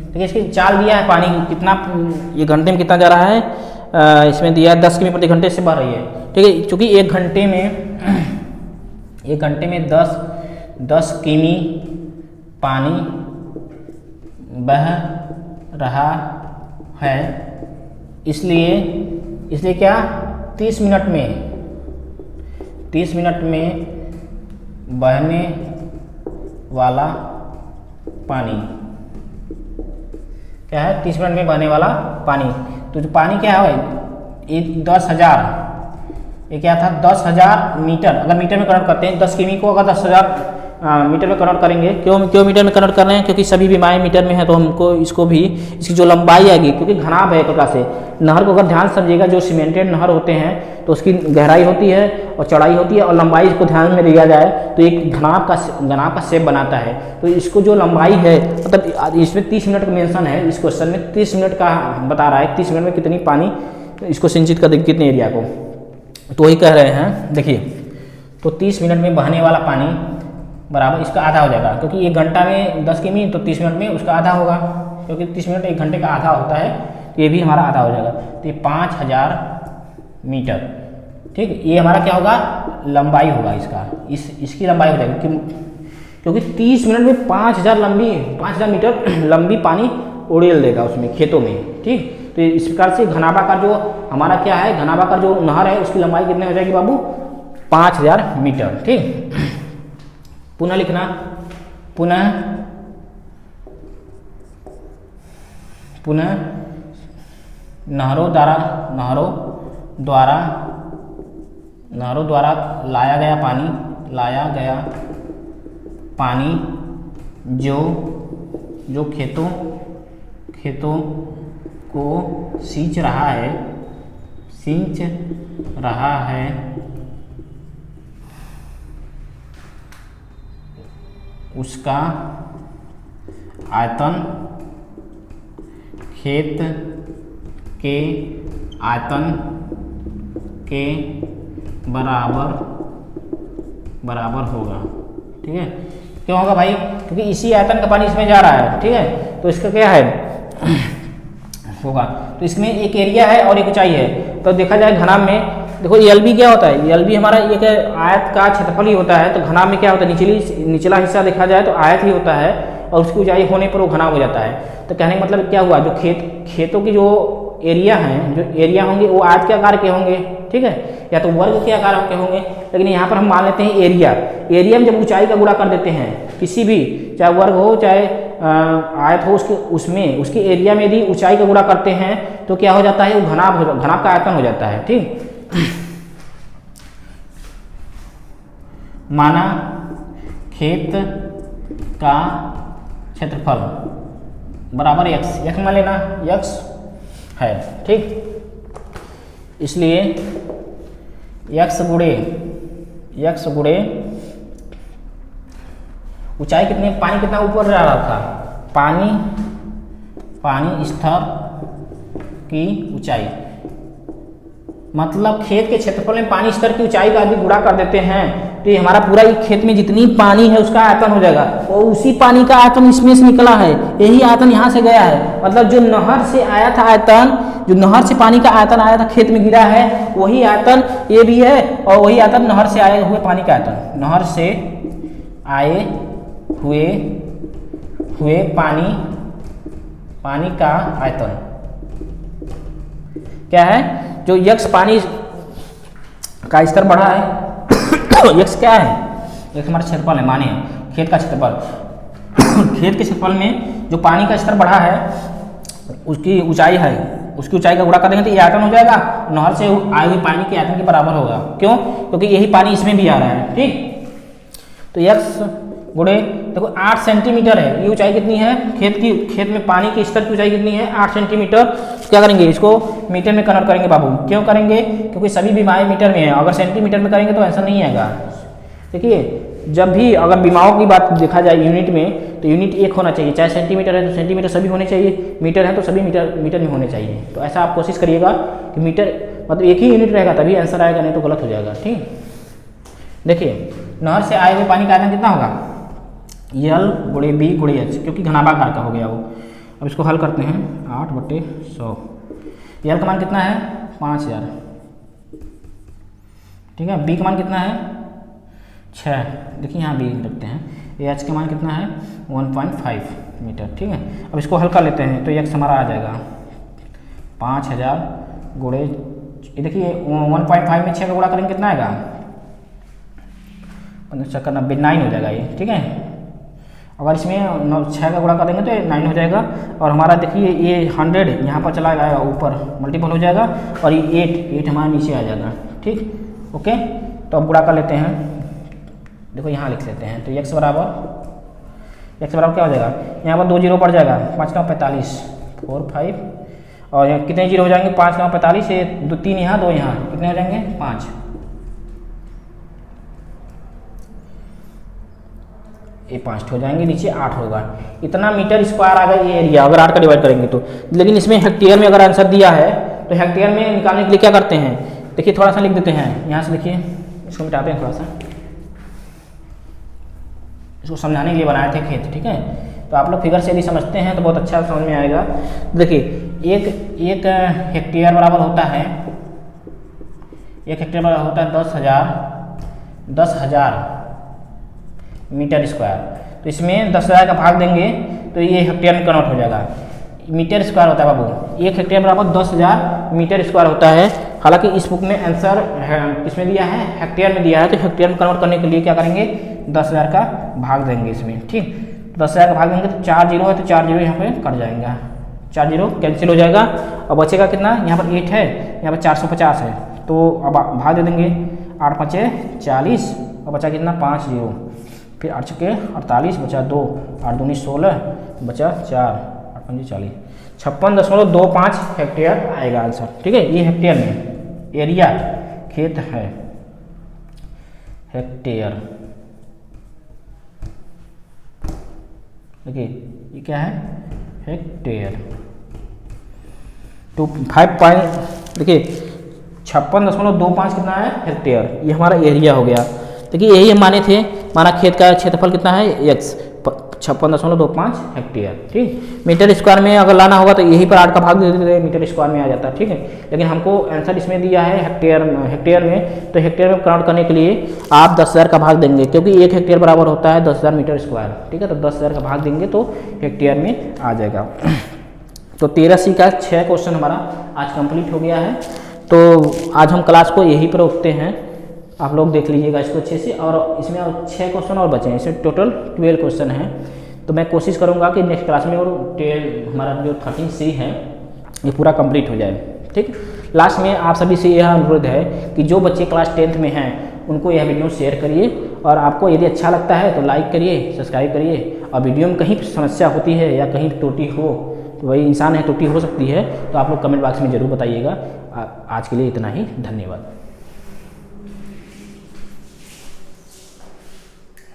देखिए इसकी चाल दिया है पानी कितना, ये घंटे में कितना जा रहा है, इसमें दिया है 10 किमी प्रति घंटे से बह रही है। ठीक है, चूंकि एक घंटे में 10 किमी पानी बह रहा है, इसलिए क्या 30 मिनट में बहने वाला पानी क्या है 30 मिनट में बहने वाला पानी। तो जो पानी क्या है 10,000 ये क्या था 10,000 मीटर। अगर मीटर में कन्वर्ट करते हैं 10 किमी को अगर 10,000 मीटर में कन्वर्ट करेंगे, क्यों मीटर में कन्वर्ट कर रहे हैं, क्योंकि सभी बीमाएँ मीटर में है तो हमको इसको भी इसकी जो लंबाई आएगी, क्योंकि घनाभ है एक प्रकार से। नहर को अगर ध्यान समझिएगा, जो सीमेंटेड नहर होते हैं तो उसकी गहराई होती है और चौड़ाई होती है, और लंबाई को ध्यान में लिया जाए तो एक घनाभ का शेप बनाता है। तो इसको जो लंबाई है, मतलब इसमें 30 मिनट का मेंशन है, इस क्वेश्चन में 30 मिनट का बता रहा है, 30 मिनट में कितनी पानी इसको सिंचित कर देगी, कितने एरिया को। तो वही कह रहे हैं, देखिए तो 30 मिनट में बहने वाला पानी बराबर इसका आधा हो जाएगा, क्योंकि 1 घंटा में 10 किमी तो 30 मिनट में उसका आधा होगा, क्योंकि 30 मिनट 1 घंटे का आधा होता है, तो ये भी हमारा आधा हो जाएगा। तो ये 5000 मीटर, ठीक, ये हमारा क्या होगा, लंबाई होगा इसका, इसकी लंबाई हो जाएगी, क्योंकि 30 मिनट में 5000 मीटर लंबी पानी उड़ेल देगा उसमें खेतों में, ठीक। तो इस प्रकार से घनाभाकार जो हमारा क्या है, घनाभाकार जो नहर है उसकी लंबाई कितने हो जाएगी बाबू, 5000 मीटर, ठीक। पुनः लिखना, पुनः नहरों द्वारा लाया गया पानी जो खेतों को सींच रहा है उसका आयतन खेत के आयतन के बराबर होगा, ठीक है। क्यों होगा भाई, क्योंकि इसी आयतन का पानी इसमें जा रहा है, ठीक है। तो इसका क्या है होगा, तो इसमें एक एरिया है और एक ऊंचाई है। तो देखा जाए घनाभ में, देखो एलबी क्या होता है, एलबी हमारा एक आयत का क्षेत्रफल ही होता है। तो घनाभ में क्या होता है, निचला हिस्सा देखा जाए तो आयत ही होता है, और उसकी ऊंचाई होने पर वो घनाभ हो जाता है। तो कहने का मतलब क्या हुआ, जो खेतों की जो एरिया हैं, जो एरिया होंगे वो आयत के आकार के होंगे, ठीक है, या तो वर्ग के आकार के होंगे। लेकिन यहाँ पर हम मान लेते हैं एरिया में जब ऊंचाई का गुणा कर देते हैं, किसी भी चाहे वर्ग हो चाहे आयत हो, उसके एरिया में यदि ऊंचाई का गुणा करते हैं तो क्या हो जाता है, वो घनाभ का आयतन हो जाता है, ठीक। माना खेत का क्षेत्रफल बराबर x मान लेना, x है, ठीक। इसलिए x गुणे ऊंचाई कितनी, पानी कितना ऊपर जा रहा था, पानी स्तर की ऊंचाई, मतलब खेत के क्षेत्रफल में पानी स्तर की ऊंचाई का यदि गुणा कर देते हैं तो ये हमारा पूरा खेत में जितनी पानी है उसका आयतन हो जाएगा, और उसी पानी का आयतन इसमें से निकला है, यही आयतन यहाँ से गया है। मतलब जो नहर से आया था आयतन, जो नहर से पानी का आयतन आया था खेत में गिरा है, वही आयतन ये भी है, और वही आयतन नहर से आए हुए पानी का आयतन, नहर से आए हुए पानी का आयतन क्या है, जो यक्ष पानी का स्तर बढ़ा है यक्ष क्या है, यक्ष हमारा क्षेत्रफल है, माने खेत का क्षेत्रफल खेत के क्षेत्रफल में जो पानी का स्तर बढ़ा है उसकी ऊंचाई है, उसकी ऊंचाई का गुणा कर देंगे तो ये आयतन हो जाएगा, नहर से आए हुए पानी के आयतन के बराबर होगा। क्यों, क्योंकि यही पानी इसमें भी आ रहा है, ठीक। तो यक्ष गुणे, देखो 8 सेंटीमीटर है, ये ऊंचाई कितनी है, खेत में पानी के स्तर की ऊंचाई कितनी है, 8 सेंटीमीटर। क्या करेंगे, इसको मीटर में कन्वर्ट करेंगे बाबू। क्यों करेंगे, क्योंकि सभी बीमाएँ मीटर में है, अगर सेंटीमीटर में करेंगे तो ऐसा नहीं आएगा। देखिए जब भी अगर बीमाओं की बात देखा जाए यूनिट में, तो यूनिट एक होना चाहिए, चाहे सेंटीमीटर है तो सेंटीमीटर सभी होने चाहिए, मीटर है तो सभी मीटर में होने चाहिए। तो ऐसा आप कोशिश करिएगा कि मीटर मतलब एक ही यूनिट रहेगा तभी आंसर आएगा, नहीं तो गलत हो जाएगा, ठीक। देखिए नहर से आए हुए पानी का आयतन कितना होगा, L गुणे B गुणे H, क्योंकि घनाभाकार का हो गया वो। अब इसको हल करते हैं, 8/100, L का मान कितना है 5000, ठीक है। B का मान कितना है 6, देखिए यहाँ B रखते हैं। H का मान कितना है 1.5 मीटर, ठीक है। अब इसको हल कर लेते हैं तो x हमारा आ जाएगा 5000 गुणे, देखिए 1.5 में 6 का गुणा करेंगे कितना आएगा, 9 हो जाएगा ये, ठीक है। अगर इसमें 6 का गुणा कर देंगे तो 9 हो जाएगा, और हमारा देखिए ये 100 यहाँ पर चला जाएगा ऊपर मल्टीपल हो जाएगा, और ये 8 हमारा नीचे आ जाएगा, ठीक। ओके, तो अब गुणा कर लेते हैं। देखो यहाँ लिख लेते हैं, तो x बराबर क्या हो जाएगा, यहाँ पर 2 जीरो पड़ जाएगा, 5 का 45, 4 5, और यहाँ कितने जीरो हो जाएंगे, 5 का 45, ये 3 यहाँ 2 यहाँ, कितने हो जाएंगे 5। ये 5 हो जाएंगे, नीचे 8 होगा। इतना मीटर स्क्वायर आ गया ये एरिया, अगर 8 का डिवाइड करेंगे तो। लेकिन इसमें हेक्टेयर में अगर आंसर दिया है तो हेक्टेयर में निकालने के लिए क्या करते हैं, देखिए थोड़ा सा लिख देते हैं, यहाँ से देखिए, इसको मिटाते हैं थोड़ा सा, इसको समझाने के लिए बनाए थे खेत, ठीक है। तो आप लोग फिगर से यदि समझते हैं तो बहुत अच्छा समझ में आएगा। देखिए एक हेक्टेयर बराबर होता है, 1 हेक्टेयर बराबर होता है 10,000 मीटर स्क्वायर। तो इसमें 10,000 का भाग देंगे तो ये हेक्टेयर में कन्वर्ट हो जाएगा, मीटर स्क्वायर होता है बाबू। 1 हेक्टेयर बराबर 10,000 मीटर स्क्वायर होता है। हालांकि इस बुक में आंसर किसमें दिया है, हेक्टेयर में दिया है, तो हेक्टेयर में कन्वर्ट करने के लिए क्या करेंगे, 10,000 का भाग देंगे इसमें, ठीक। 10,000 का भाग देंगे तो 4 जीरो है, तो 4 जीरो यहाँ पे कट जाएंगे, 4 जीरो कैंसिल हो जाएगा। और बचेगा कितना, यहाँ पर 8 है, यहाँ पर 450 है, तो अब भाग दे देंगे, 8 5 40, और बचा कितना 5 जीरो, फिर 8 छक्के 48, बचा 2, 8 दूनी 16, बचा 4, 8 5 40, 56.25 हेक्टेयर आएगा आंसर, ठीक है। ये हेक्टेयर में एरिया खेत है, हेक्टेयर, देखिए ये क्या है, हेक्टेयर। तो 5 पॉइंट देखिए 56.25 कितना है, हेक्टेयर, ये हमारा एरिया हो गया। देखिए यही हम माने थे, माना खेत का क्षेत्रफल कितना है, x 56.25 हेक्टेयर, ठीक। मीटर स्क्वायर में अगर लाना होगा तो यहीं पर 8 का भाग दे देते, मीटर स्क्वायर में आ जाता है, ठीक है। लेकिन हमको आंसर इसमें दिया है हेक्टेयर में, तो हेक्टेयर में कन्वर्ट करने के लिए आप 10,000 का भाग देंगे, क्योंकि 1 हेक्टेयर बराबर होता है 10,000 मीटर स्क्वायर, ठीक है। तो 10,000 का भाग देंगे तो हेक्टेयर में आ जाएगा। तो 13C का 6 क्वेश्चन हमारा आज कंप्लीट हो गया है। तो आज हम क्लास को यहीं पर रोकते हैं, आप लोग देख लीजिएगा इसको अच्छे से। और इसमें और 6 क्वेश्चन और बचे हैं, इसमें टोटल 12 क्वेश्चन हैं। तो मैं कोशिश करूंगा कि नेक्स्ट क्लास में और हमारा जो 13C है ये पूरा कंप्लीट हो जाए, ठीक। लास्ट में आप सभी से यह अनुरोध है कि जो बच्चे क्लास 10th में हैं उनको यह वीडियो शेयर करिए, और आपको यदि अच्छा लगता है तो लाइक करिए, सब्सक्राइब करिए। और वीडियो में कहीं समस्या होती है या कहीं त्रुटि हो, तो वही इंसान है, त्रुटि हो सकती है, तो आप लोग कमेंट बॉक्स में ज़रूर बताइएगा। आज के लिए इतना ही, धन्यवाद।